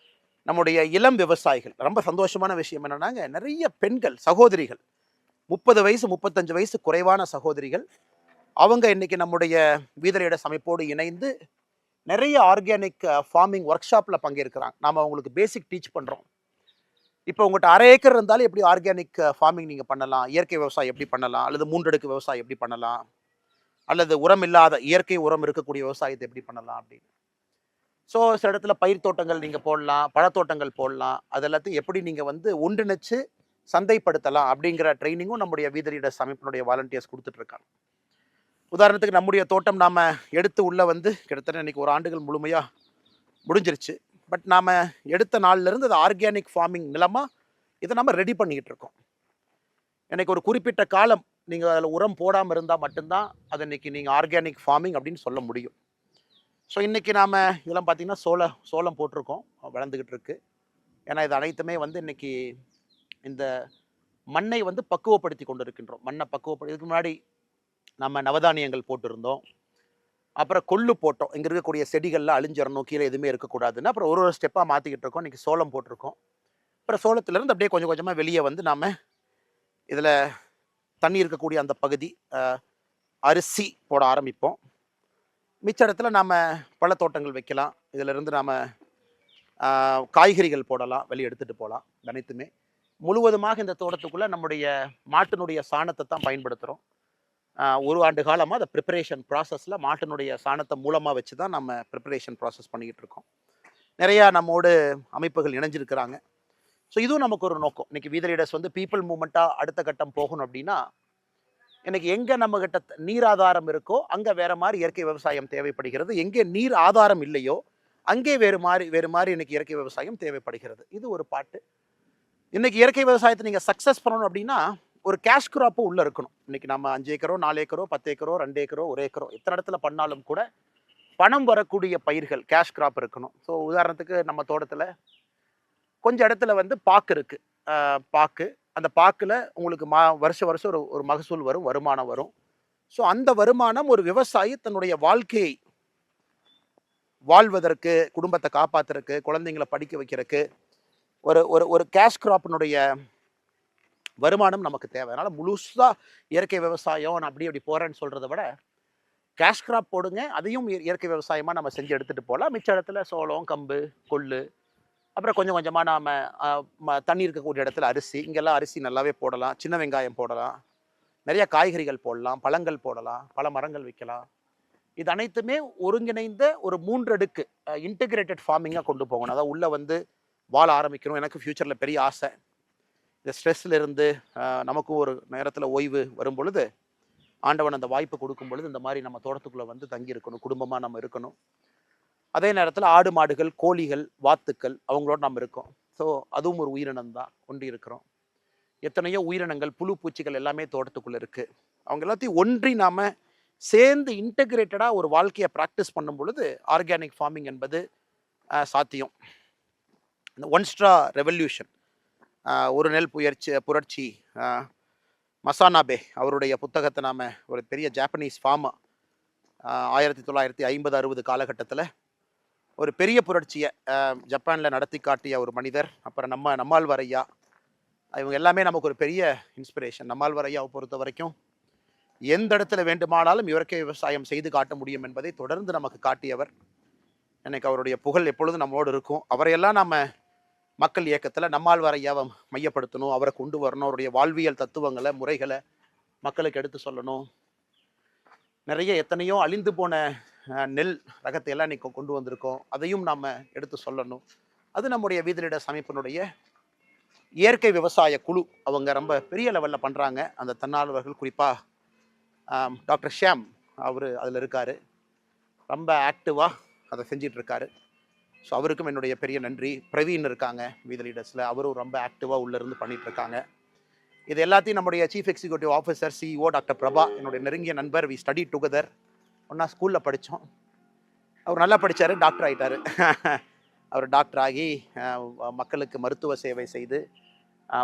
நம்முடைய இளம் விவசாயிகள், ரொம்ப சந்தோஷமான விஷயம் என்னென்னாங்க, நிறைய பெண்கள் சகோதரிகள், 30 வயசு 35 வயசு குறைவான சகோதரிகள் அவங்க இன்னைக்கு நம்முடைய வீதலீடர்ஸ் அமைப்போடு இணைந்து நிறைய ஆர்கானிக் ஃபார்மிங் ஒர்க் ஷாப்பில் பங்கேற்கிறாங்க. நாம் அவங்களுக்கு பேசிக் டீச் பண்ணுறோம். இப்போ உங்கள்கிட்ட 1/2 ஏக்கர் இருந்தாலும் எப்படி ஆர்கானிக் ஃபார்மிங் நீங்கள் பண்ணலாம், இயற்கை விவசாயம் எப்படி பண்ணலாம், அல்லது 3 அடுக்கு விவசாயம் எப்படி பண்ணலாம், அல்லது உரம் இல்லாத இயற்கை உரம் இருக்கக்கூடிய விவசாயத்தை எப்படி பண்ணலாம் அப்படின்னு. ஸோ சில இடத்துல பயிர் தோட்டங்கள் நீங்கள் போடலாம், பழத்தோட்டங்கள் போடலாம். அது எல்லாத்தையும் எப்படி நீங்கள் வந்து ஒன்றிணைச்சு சந்தைப்படுத்தலாம் அப்படிங்கிற ட்ரைனிங்கும் நம்முடைய வீதலீடர்ஸ் அமைப்பினுடைய வாலண்டியர்ஸ் கொடுத்துட்ருக்காங்க. உதாரணத்துக்கு நம்முடைய தோட்டம் நாம் எடுத்து உள்ளே வந்து கிட்டத்தட்ட இன்றைக்கி 1 ஆண்டுகள் முழுமையாக முடிஞ்சிருச்சு. பட் நாம் எடுத்த நாள்லேருந்து அது ஆர்கானிக் ஃபார்மிங் நிலமாக இதை நம்ம ரெடி பண்ணிக்கிட்டு இருக்கோம். எனக்கு ஒரு குறிப்பிட்ட காலம் நீங்கள் அதில் உரம் போடாமல் இருந்தால் மட்டும்தான் அது இன்றைக்கி நீங்கள் ஆர்கானிக் ஃபார்மிங் அப்படின்னு சொல்ல முடியும். ஸோ இன்றைக்கி நாம் இதெல்லாம் பார்த்திங்கன்னா சோளம் போட்டிருக்கோம், வளர்ந்துக்கிட்டு இருக்கு. ஏன்னா இது அனைத்துமே வந்து இன்றைக்கி இந்த மண்ணை வந்து பக்குவப்படுத்தி கொண்டு இருக்கின்றோம். மண்ணை இதுக்கு முன்னாடி நம்ம நவதானியங்கள் போட்டிருந்தோம், அப்புறம் கொள்ளு போட்டோம். இங்கே இருக்கக்கூடிய செடிகள்லாம் அழிஞ்சிடணும், கீழே எதுவுமே இருக்கக்கூடாதுன்னு அப்புறம் ஒரு ஸ்டெப்பாக மாற்றிக்கிட்டு இருக்கோம். இன்றைக்கி சோளம் போட்டிருக்கோம். அப்புறம் சோளத்துலேருந்து அப்படியே கொஞ்சம் கொஞ்சமாக வெளியே வந்து நாம் இதில் தண்ணி இருக்கக்கூடிய அந்த பகுதி அரிசி போட ஆரம்பிப்போம். மிச்ச இடத்துல நாம் பழத்தோட்டங்கள் வைக்கலாம். இதிலிருந்து நாம் காய்கறிகள் போடலாம், வெளியே எடுத்துகிட்டு போகலாம். அனைத்துமே முழுவதுமாக இந்த தோட்டத்துக்குள்ளே நம்முடைய மாட்டினுடைய சாணத்தை தான் பயன்படுத்துகிறோம். 1 ஆண்டு காலமாக அந்த ப்ரிப்பரேஷன் ப்ராசஸில் மாட்டினுடைய சாணத்தை மூலமாக வச்சு தான் நம்ம ப்ரிப்பரேஷன் ப்ராசஸ் பண்ணிக்கிட்டு இருக்கோம். நிறையா நம்மோடு அமைப்புகள் இணைஞ்சிருக்கிறாங்க. ஸோ இதுவும் நமக்கு ஒரு நோக்கம். இன்றைக்கி வீதலீடர்ஸ் வந்து பீப்புள் மூமெண்ட்டாக அடுத்த கட்டம் போகணும் அப்படின்னா, இன்றைக்கி எங்கே நம்மகிட்ட நீர் ஆதாரம் இருக்கோ அங்கே வேறு மாதிரி இயற்கை விவசாயம் தேவைப்படுகிறது. எங்கே நீர் ஆதாரம் இல்லையோ அங்கே வேறு மாதிரி இன்றைக்கி இயற்கை விவசாயம் தேவைப்படுகிறது. இது ஒரு பாட்டு. இன்றைக்கி இயற்கை விவசாயத்தை நீங்கள் சக்ஸஸ் பண்ணணும் அப்படின்னா ஒரு கேஷ் கிராப்பும் உள்ளே இருக்கணும். இன்றைக்கி நம்ம 5 ஏக்கரோ 4 ஏக்கரோ 10 ஏக்கரோ 2 ஏக்கரோ 1 ஏக்கரோ எத்தனை இடத்துல பண்ணாலும் கூட பணம் வரக்கூடிய பயிர்கள் கேஷ் கிராப் இருக்கணும். ஸோ உதாரணத்துக்கு நம்ம தோட்டத்தில் கொஞ்சம் இடத்துல வந்து பாக்கு இருக்குது. பாக்கு, அந்த பாக்கில் உங்களுக்கு வருஷம் ஒரு மகசூல் வரும், வருமானம் வரும். ஸோ அந்த வருமானம் ஒரு விவசாயி தன்னுடைய வாழ்க்கையை வாழ்வதற்கு, குடும்பத்தை காப்பாற்றுறதுக்கு, குழந்தைங்களை படிக்க வைக்கிறதுக்கு ஒரு ஒரு ஒரு கேஷ் கிராப்பினுடைய வருமானம் நமக்கு தேவை. அதனால் முழுசாக இயற்கை விவசாயம் நான் அப்படி போகிறேன்னு சொல்கிறத விட கேஷ் கிராப் போடுங்க, அதையும் இயற்கை விவசாயமாக நம்ம செஞ்சு எடுத்துகிட்டு போகலாம். மிச்ச இடத்துல சோளம், கம்பு, கொள்ளு, அப்புறம் கொஞ்சம் கொஞ்சமாக நாம் தண்ணி இருக்கக்கூடிய இடத்துல அரிசி, இங்கெல்லாம் அரிசி நல்லாவே போடலாம். சின்ன வெங்காயம் போடலாம், நிறைய காய்கறிகள் போடலாம், பழங்கள் போடலாம், பல மரங்கள் வைக்கலாம். இது அனைத்துமே ஒருங்கிணைந்த ஒரு 3 அடுக்கு இன்டெகிரேட்டட் ஃபார்மிங்காக கொண்டு போகணும். அதாவது உள்ளே வந்து வாழ ஆரம்பிக்கணும். எனக்கு ஃப்யூச்சரில் பெரிய ஆசை. இந்த ஸ்ட்ரெஸ்ஸில் இருந்து நமக்கும் ஒரு நேரத்தில் ஓய்வு வரும் பொழுது, ஆண்டவன் அந்த வாய்ப்பு கொடுக்கும் பொழுது இந்த மாதிரி நம்ம தோட்டத்துக்குள்ளே வந்து தங்கி இருக்கணும், குடும்பமாக நம்ம இருக்கணும். அதே நேரத்தில் ஆடு மாடுகள், கோழிகள், வாத்துக்கள் அவங்களோட நம்ம இருக்கோம். ஸோ அதுவும் ஒரு உயிரினம் தான், கொண்டு இருக்கிறோம். எத்தனையோ உயிரினங்கள், புழு பூச்சிகள் எல்லாமே தோட்டத்துக்குள்ளே இருக்குது. அவங்க எல்லாத்தையும் ஒன்றி நாம் சேர்ந்து இன்டெகிரேட்டடாக ஒரு வாழ்க்கையை ப்ராக்டிஸ் பண்ணும் பொழுது ஆர்கானிக் ஃபார்மிங் என்பது சாத்தியம். இந்த ஒன் ஸ்ட்ரா ரெவல்யூஷன், ஒரு நெல் புரட்சி, மசானாபே அவருடைய புத்தகத்தை நாம் ஒரு பெரிய ஜாப்பனீஸ் ஃபார்மா 1950-60 காலகட்டத்தில் ஒரு பெரிய புரட்சியை ஜப்பானில் நடத்தி காட்டிய ஒரு மனிதர். அப்புறம் நம்மாழ்வார் ஐயா, இவங்க எல்லாமே நமக்கு ஒரு பெரிய இன்ஸ்பிரேஷன். நம்மாழ்வார் ஐயாவை பொறுத்த வரைக்கும் எந்த இடத்துல வேண்டுமானாலும் இயற்கை விவசாயம் செய்து காட்ட முடியும் என்பதை தொடர்ந்து நமக்கு காட்டியவர். எனக்கு அவருடைய புகழ் எப்பொழுதும் நம்மளோடு இருக்கும். அவரையெல்லாம் நம்ம மக்கள் இயக்கத்தில் நம்மாழ்வார் ஐயாவை மையப்படுத்தணும், அவரை கொண்டு வரணும், அவருடைய வாழ்வியல் தத்துவங்களை, முறைகளை மக்களுக்கு எடுத்து சொல்லணும். நிறைய எத்தனையோ அழிந்து போன நெல் ரகத்தை எல்லாம் இன்றைக்கி கொண்டு வந்திருக்கோம், அதையும் நாம் எடுத்து சொல்லணும். அது நம்முடைய வீதலீடர்ஸ் அமைப்பினுடைய இயற்கை விவசாய குழு அவங்க ரொம்ப பெரிய லெவலில் பண்ணுறாங்க. அந்த தன்னார்வலர்கள் குறிப்பாக டாக்டர் ஷியாம் அவர் அதில் இருக்கார், ரொம்ப ஆக்டிவாக அதை செஞ்சிட்ருக்காரு. ஸோ அவருக்கும் என்னுடைய பெரிய நன்றி. பிரவீன் இருக்காங்க வீதலீடர்ஸில், அவரும் ரொம்ப ஆக்டிவாக உள்ளேருந்து பண்ணிகிட்ருக்காங்க. இது எல்லாத்தையும் நம்முடைய chief executive officer CEO doctor Prabha, என்னுடைய நெருங்கிய நண்பர். வி ஸ்டடி டுகெதர், ஒன்றா ஸ்கூலில் படித்தோம். அவர் நல்லா படித்தார், டாக்டர் ஆகிட்டார். அவர் டாக்டர் ஆகி மக்களுக்கு மருத்துவ சேவை செய்து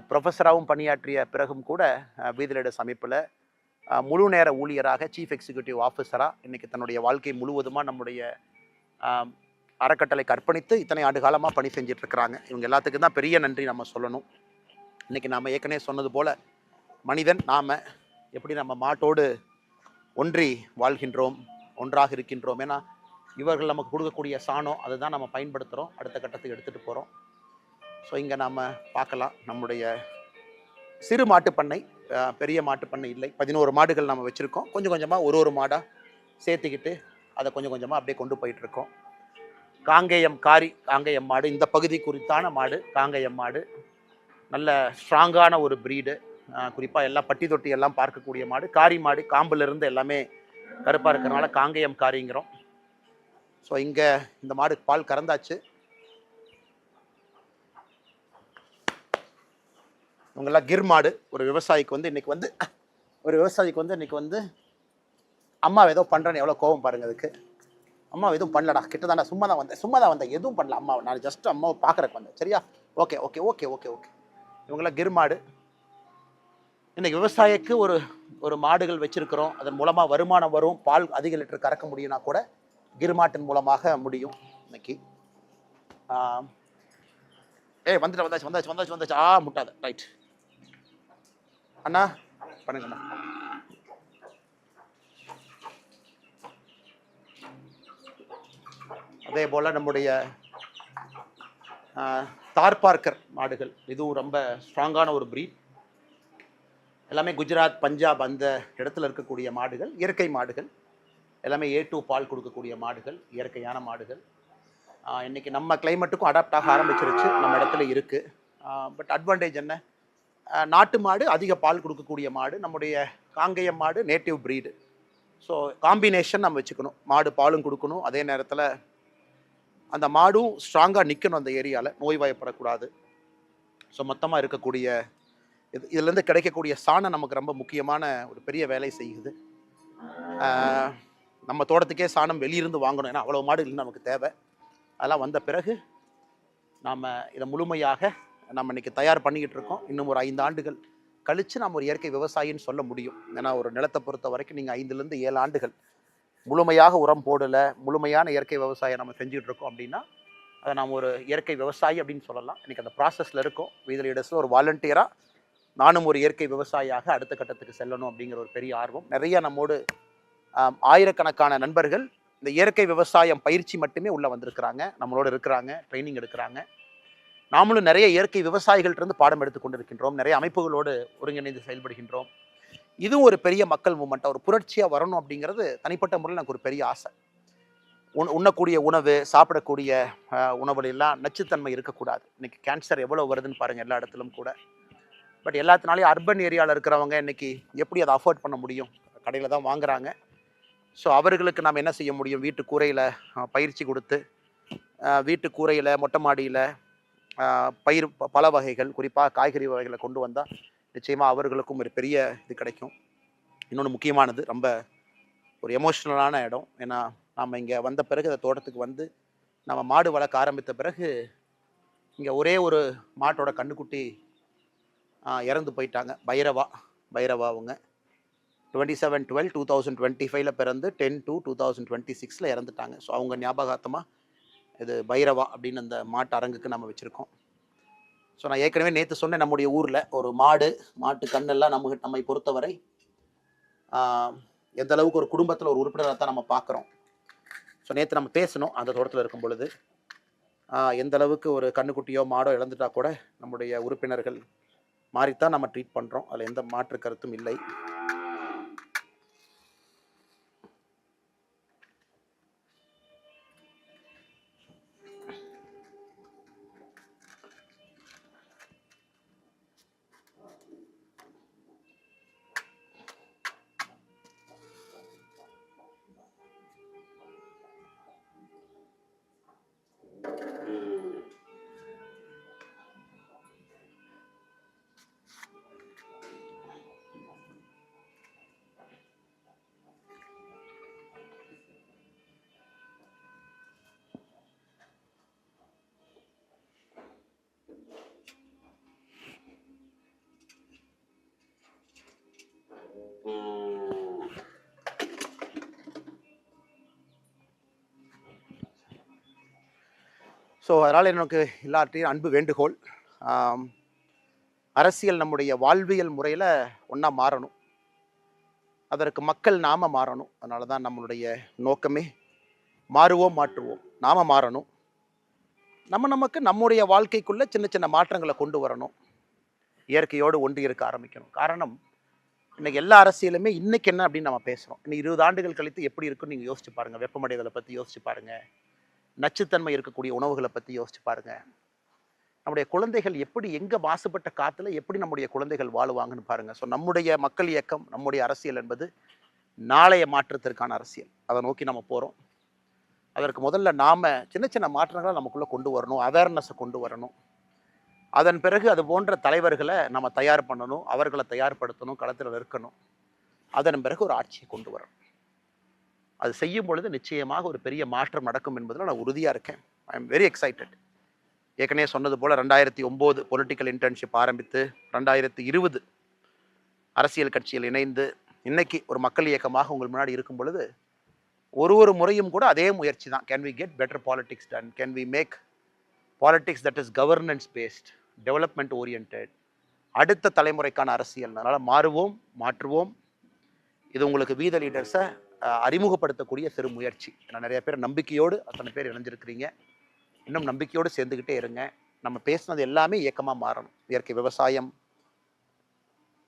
ப்ரொஃபஸராகவும் பணியாற்றிய பிறகும் கூட வீதலீடர்ஸ் அமைப்பில் முழு நேர ஊழியராக சீஃப் எக்ஸிக்யூட்டிவ் ஆஃபீஸராக இன்றைக்கி தன்னுடைய வாழ்க்கை முழுவதுமாக நம்முடைய அறக்கட்டளைக்கு அர்ப்பணித்து இத்தனை ஆண்டு காலமாக பணி செஞ்சிட்ருக்கிறாங்க. இவங்க எல்லாத்துக்கும் தான் பெரிய நன்றி நம்ம சொல்லணும். இன்றைக்கி நாம் ஏற்கனவே சொன்னது போல் மனிதன் நாம் எப்படி நம்ம மாட்டோடு ஒன்றி வாழ்கின்றோம், ஒன்றாக இருக்கின்றோம். ஏன்னா இவர்கள் நமக்கு கொடுக்கக்கூடிய சாணம் அதை தான் நம்ம பயன்படுத்துகிறோம், அடுத்த கட்டத்துக்கு எடுத்துகிட்டு போகிறோம். ஸோ இங்கே நாம் பார்க்கலாம் நம்முடைய சிறு மாட்டுப்பண்ணை, பெரிய மாட்டுப்பண்ணை இல்லை. 11 மாடுகள் நம்ம வச்சுருக்கோம். கொஞ்சம் கொஞ்சமாக ஒரு மாடாக சேர்த்துக்கிட்டு அதை கொஞ்சம் கொஞ்சமாக அப்படியே கொண்டு போயிட்டுருக்கோம். காங்கேயம் காரி, காங்கேயம் மாடு இந்த பகுதி குறித்தான மாடு. காங்கேயம் மாடு நல்ல ஸ்ட்ராங்கான ஒரு ப்ரீடு, குறிப்பாக எல்லாம் பட்டி தொட்டி எல்லாம் பார்க்கக்கூடிய மாடு. காரி மாடு காம்பிலிருந்து எல்லாமே கருப்பாக இருக்கிறனால காங்கேயம் காரிங்கிறோம். ஸோ இங்கே இந்த மாடு பால் கறந்தாச்சு. இவங்கெல்லாம் கிர் மாடு. ஒரு விவசாயிக்கு வந்து இன்னைக்கு வந்து அம்மா ஏதோ பண்ணுறேன்னு எவ்வளோ கோபம் பாருங்க அதுக்கு. அம்மா எதுவும் பண்ணலடா, கிட்ட தானே சும்மா தான் வந்தேன், எதுவும் பண்ணல அம்மாவை, நான் ஜஸ்ட் அம்மாவை பார்க்குறக்கு வந்தேன், சரியா? Okay okay okay okay okay. இவங்களாம் கிர் மாடு. இன்னைக்கு விவசாயிக்கு ஒரு மாடுகள் வச்சிருக்கிறோம், அதன் மூலமாக வருமானம் வரும், பால் அதிக லிட்டர் கறக்க முடியும்னா கூட கிர் மாட்டின் மூலமாக முடியும். இன்னைக்கு வந்தாச்சு. முட்டாத ரைட் அண்ணா, பண்ணுங்கண்ணா. அதே போல் நம்முடைய தார்பார்க்கர் மாடுகள், இதுவும் ரொம்ப ஸ்ட்ராங்கான ஒரு ப்ரீட். எல்லாமே குஜராத், பஞ்சாப் அந்த இடத்துல இருக்கக்கூடிய மாடுகள், இயற்கை மாடுகள். எல்லாமே A2 பால் கொடுக்கக்கூடிய மாடுகள், இயற்கையான மாடுகள். இன்றைக்கி நம்ம கிளைமேட்டுக்கும் அடாப்ட் ஆக ஆரம்பிச்சிருச்சு, நம்ம இடத்துல இருக்குது. பட் அட்வான்டேஜ் என்ன, நாட்டு மாடு அதிக பால் கொடுக்கக்கூடிய மாடு. நம்முடைய காங்கேயம் மாடு நேட்டிவ் ப்ரீடு. ஸோ காம்பினேஷன் நம்ம வச்சுக்கணும், மாடு பாலும் கொடுக்கணும், அதே நேரத்தில் அந்த மாடும் ஸ்ட்ராங்காக நிற்கணும் அந்த ஏரியாவில், நோய்வாய்ப்படக்கூடாது. ஸோ மொத்தமாக இருக்கக்கூடிய இதுலேருந்து கிடைக்கக்கூடிய சாணம் நமக்கு ரொம்ப முக்கியமான ஒரு பெரிய வேலை செய்யுது. நம்ம தோட்டத்துக்கே சாணம் வெளியிருந்து வாங்கணும், ஏன்னா அவ்வளோ மாடுகள் நமக்கு தேவை. அதெல்லாம் வந்த பிறகு நாம் இதை முழுமையாக நம்ம இன்றைக்கி தயார் பண்ணிக்கிட்டு இருக்கோம். இன்னும் ஒரு 5 ஆண்டுகள் கழித்து நம்ம ஒரு இயற்கை விவசாயின்னு சொல்ல முடியும். ஏன்னா ஒரு நிலத்தை பொறுத்த வரைக்கும் நீங்கள் 5லேருந்து 7 ஆண்டுகள் முழுமையாக உரம் போடலை, முழுமையான இயற்கை விவசாயம் நம்ம செஞ்சுக்கிட்டு இருக்கோம் அப்படின்னா அதை நாம் ஒரு இயற்கை விவசாயி அப்படின்னு சொல்லலாம். இன்றைக்கி அந்த ப்ராசஸில் இருக்கும். வீதல் இடஸில் ஒரு வாலண்டியராக நானும் ஒரு இயற்கை விவசாயியாக அடுத்த கட்டத்துக்கு செல்லணும் அப்படிங்கிற ஒரு பெரிய ஆர்வம். நிறைய நம்மோடு ஆயிரக்கணக்கான நண்பர்கள் இந்த இயற்கை விவசாயம் பயிற்சி மட்டுமே உள்ளே வந்திருக்கிறாங்க, நம்மளோட இருக்கிறாங்க, ட்ரைனிங் எடுக்கிறாங்க. நாமளும் நிறைய இயற்கை விவசாயிகள்கிட்ட பாடம் எடுத்துக்கொண்டு இருக்கின்றோம், நிறைய அமைப்புகளோடு ஒருங்கிணைந்து செயல்படுகின்றோம். இதுவும் ஒரு பெரிய மக்கள் மூமெண்ட்டாக ஒரு புரட்சியாக வரணும் அப்படிங்கிறது தனிப்பட்ட முறையில் எனக்கு ஒரு பெரிய ஆசை. உண்ணக்கூடிய உணவு, சாப்பிடக்கூடிய உணவுலாம் நச்சுத்தன்மை இருக்கக்கூடாது. இன்றைக்கி கேன்சர் எவ்வளோ வருதுன்னு பாருங்கள் எல்லா இடத்துலும் கூட. பட் எல்லாத்தினாலையும் அர்பன் ஏரியாவில் இருக்கிறவங்க இன்றைக்கி எப்படி அதை அஃபோர்ட் பண்ண முடியும், கடையில் தான் வாங்குறாங்க. ஸோ அவர்களுக்கு நாம் என்ன செய்ய முடியும், வீட்டு கூரையில் பயிற்சி கொடுத்து, வீட்டு கூரையில் மொட்டை மாடியில் பயிர் பல வகைகள், குறிப்பாக காய்கறி வகைகளை கொண்டு வந்தால் நிச்சயமாக அவர்களுக்கும் ஒரு பெரிய இது கிடைக்கும். இன்னொன்று முக்கியமானது, ரொம்ப ஒரு எமோஷ்னலான இடம். ஏன்னா நாம் இங்கே வந்த பிறகு இந்த தோட்டத்துக்கு வந்து நம்ம மாடு வளர்க்க ஆரம்பித்த பிறகு இங்கே ஒரே ஒரு மாட்டோட கண்ணுக்குட்டி இறந்து போயிட்டாங்க. பைரவா அவங்க 27/12/2025 பிறந்து 10/2/2026 இறந்துட்டாங்க. ஸோ அவங்க ஞாபகார்த்தமாக இது பைரவா அப்படின்னு அந்த மாட்டு அரங்குக்கு நம்ம வச்சுருக்கோம். ஸோ நான் ஏற்கனவே நேற்று சொன்னேன், நம்முடைய ஊரில் ஒரு மாட்டு கண்ணெல்லாம் நம்மை பொறுத்தவரை எந்த அளவுக்கு ஒரு குடும்பத்தில் ஒரு உறுப்பினராக தான் நம்ம பார்க்குறோம். ஸோ நேற்று நம்ம பேசணும் அந்த தோட்டத்தில் இருக்கும் பொழுது, எந்த அளவுக்கு ஒரு கண்ணுக்குட்டியோ மாடோ இழந்துட்டா கூட நம்முடைய உறுப்பினர்கள் மாறித்தான் நம்ம ட்ரீட் பண்ணுறோம், அதில் எந்த மாற்று கருத்தும் இல்லை. ஸோ அதனால் எனக்கு எல்லார்ட்டையும் அன்பு வேண்டுகோள், அரசியல் நம்முடைய வாழ்வியல் முறையில் ஒன்றா மாறணும். அதற்கு மக்கள் நாம மாறணும். அதனால தான் நம்மளுடைய நோக்கமே மாறுவோம் மாற்றுவோம். நாம மாறணும். நமக்கு நம்முடைய வாழ்க்கைக்குள்ள சின்ன சின்ன மாற்றங்களை கொண்டு வரணும். இயற்கையோடு ஒன்றி இருக்க ஆரம்பிக்கணும். காரணம், இன்னைக்கு எல்லா அரசியலுமே இன்னைக்கு என்ன அப்படின்னு நம்ம பேசுகிறோம். இன்னும் 20 ஆண்டுகள் கழித்து எப்படி இருக்குன்னு நீங்கள் யோசிச்சு பாருங்கள். வெப்பமடைதலை பற்றி யோசிச்சு பாருங்கள். நச்சுத்தன்மை இருக்கக்கூடிய உணவுகளை பற்றி யோசிச்சு பாருங்கள். நம்முடைய குழந்தைகள் எப்படி எங்கே மாசுபட்ட காற்றுல எப்படி நம்முடைய குழந்தைகள் வாழுவாங்கன்னு பாருங்கள். ஸோ நம்முடைய மக்கள் இயக்கம், நம்முடைய அரசியல் என்பது நாளைய மாற்றத்திற்கான அரசியல். அதை நோக்கி நம்ம போகிறோம். அதற்கு முதல்ல நாம் சின்ன சின்ன மாற்றங்களை நமக்குள்ளே கொண்டு வரணும். அவேர்னஸை கொண்டு வரணும். அதன் பிறகு அது போன்ற தலைவர்களை நம்ம தயார் பண்ணணும். அவர்களை தயார்படுத்தணும். களத்தில் இருக்கணும். அதன் பிறகு ஒரு ஆட்சியை கொண்டு வரணும். அது செய்யும் பொழுது நிச்சயமாக ஒரு பெரிய மாற்றம் நடக்கும் என்பதில் நான் உறுதியாக இருக்கேன். I am very excited. ஏற்கனவே சொன்னது போல் 2009 பொலிட்டிக்கல் இன்டர்ன்ஷிப் ஆரம்பித்து 2020 அரசியல் கட்சியில் இணைந்து இன்னைக்கு ஒரு மக்கள் இயக்கமாக உங்கள் முன்னாடி இருக்கும் பொழுது ஒரு முறையும் கூட அதே முயற்சி தான். Can we get better politics done? Can we make politics that is governance based, development orient, அடுத்த தலைமுறைக்கான அரசியல். அதனால் மாறுவோம் மாற்றுவோம். இது உங்களுக்கு வீத லீடர்ஸை அறிமுகப்படுத்தக்கூடிய சிறு முயற்சி. நான் நிறைய பேர் நம்பிக்கையோடு அத்தனை பேர் இணைஞ்சிருக்கிறீங்க. இன்னும் நம்பிக்கையோடு சேர்ந்துக்கிட்டே இருங்க. நம்ம பேசுனது எல்லாமே இயக்கமாக மாறணும். இயற்கை விவசாயம்,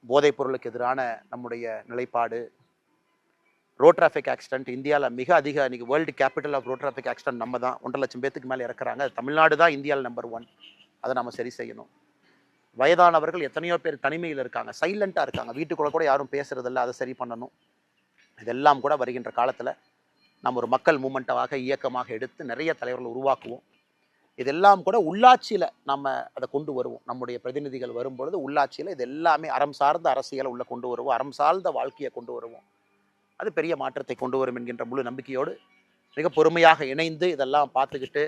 போதைப் பொருளுக்கு எதிரான நம்முடைய நிலைப்பாடு, ரோட் டிராஃபிக் ஆக்சிடென்ட் இந்தியாவில் மிக அதிக, இன்னைக்கு world capital of road traffic accident நம்ம தான். 1.5 லட்சம் பேத்துக்கு மேலே இறக்குறாங்க. தமிழ்நாடு தான் இந்தியாவில் நம்பர் 1. அதை நம்ம சரி செய்யணும். வயதானவர்கள் எத்தனையோ பேர் தனிமையில் இருக்காங்க, சைலண்ட்டாக இருக்காங்க, வீட்டுக்குள்ள கூட யாரும் பேசுறதில்ல. அதை சரி பண்ணணும். இதெல்லாம் கூட வருகின்ற காலத்தில் நம்ம ஒரு மக்கள் மூமெண்ட்டாக இயக்கமாக எடுத்து நிறைய தலைவர்கள் உருவாக்குவோம். இதெல்லாம் கூட உள்ளாட்சியில் நம்ம அதை கொண்டு வருவோம். நம்முடைய பிரதிநிதிகள் வரும்பொழுது உள்ளாட்சியில் இது எல்லாமே அறம் சார்ந்த அரசியலை உள்ளே கொண்டு வருவோம். அறம் சார்ந்த வாழ்க்கையை கொண்டு வருவோம். அது பெரிய மாற்றத்தை கொண்டு வரும் என்கின்ற முழு நம்பிக்கையோடு மிக பொறுமையாக இணைந்து இதெல்லாம் பார்த்துக்கிட்டு,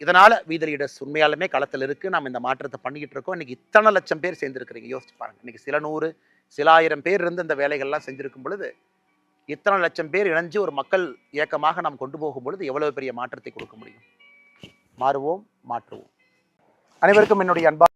இதனால் வீத லீடர்ஸ் உண்மையாலுமே களத்தில் இருக்குது. நம்ம இந்த மாற்றத்தை பண்ணிக்கிட்டு இருக்கோம். இன்றைக்கி இத்தனை லட்சம் பேர் சேர்ந்துருக்கிறீங்க. யோசிச்சு பாருங்கள். இன்றைக்கி சில 100 சில 1000 பேர் இருந்து இந்த வேலைகள்லாம் செஞ்சுருக்கும் பொழுது இத்தனை லட்சம் பேர் இணைஞ்சு ஒரு மக்கள் இயக்கமாக நாம் கொண்டு போகும் பொழுது எவ்வளவு பெரிய மாற்றத்தை கொடுக்க முடியும். மாறுவோம் மாற்றுவோம். அனைவருக்கும் என்னுடைய அன்பா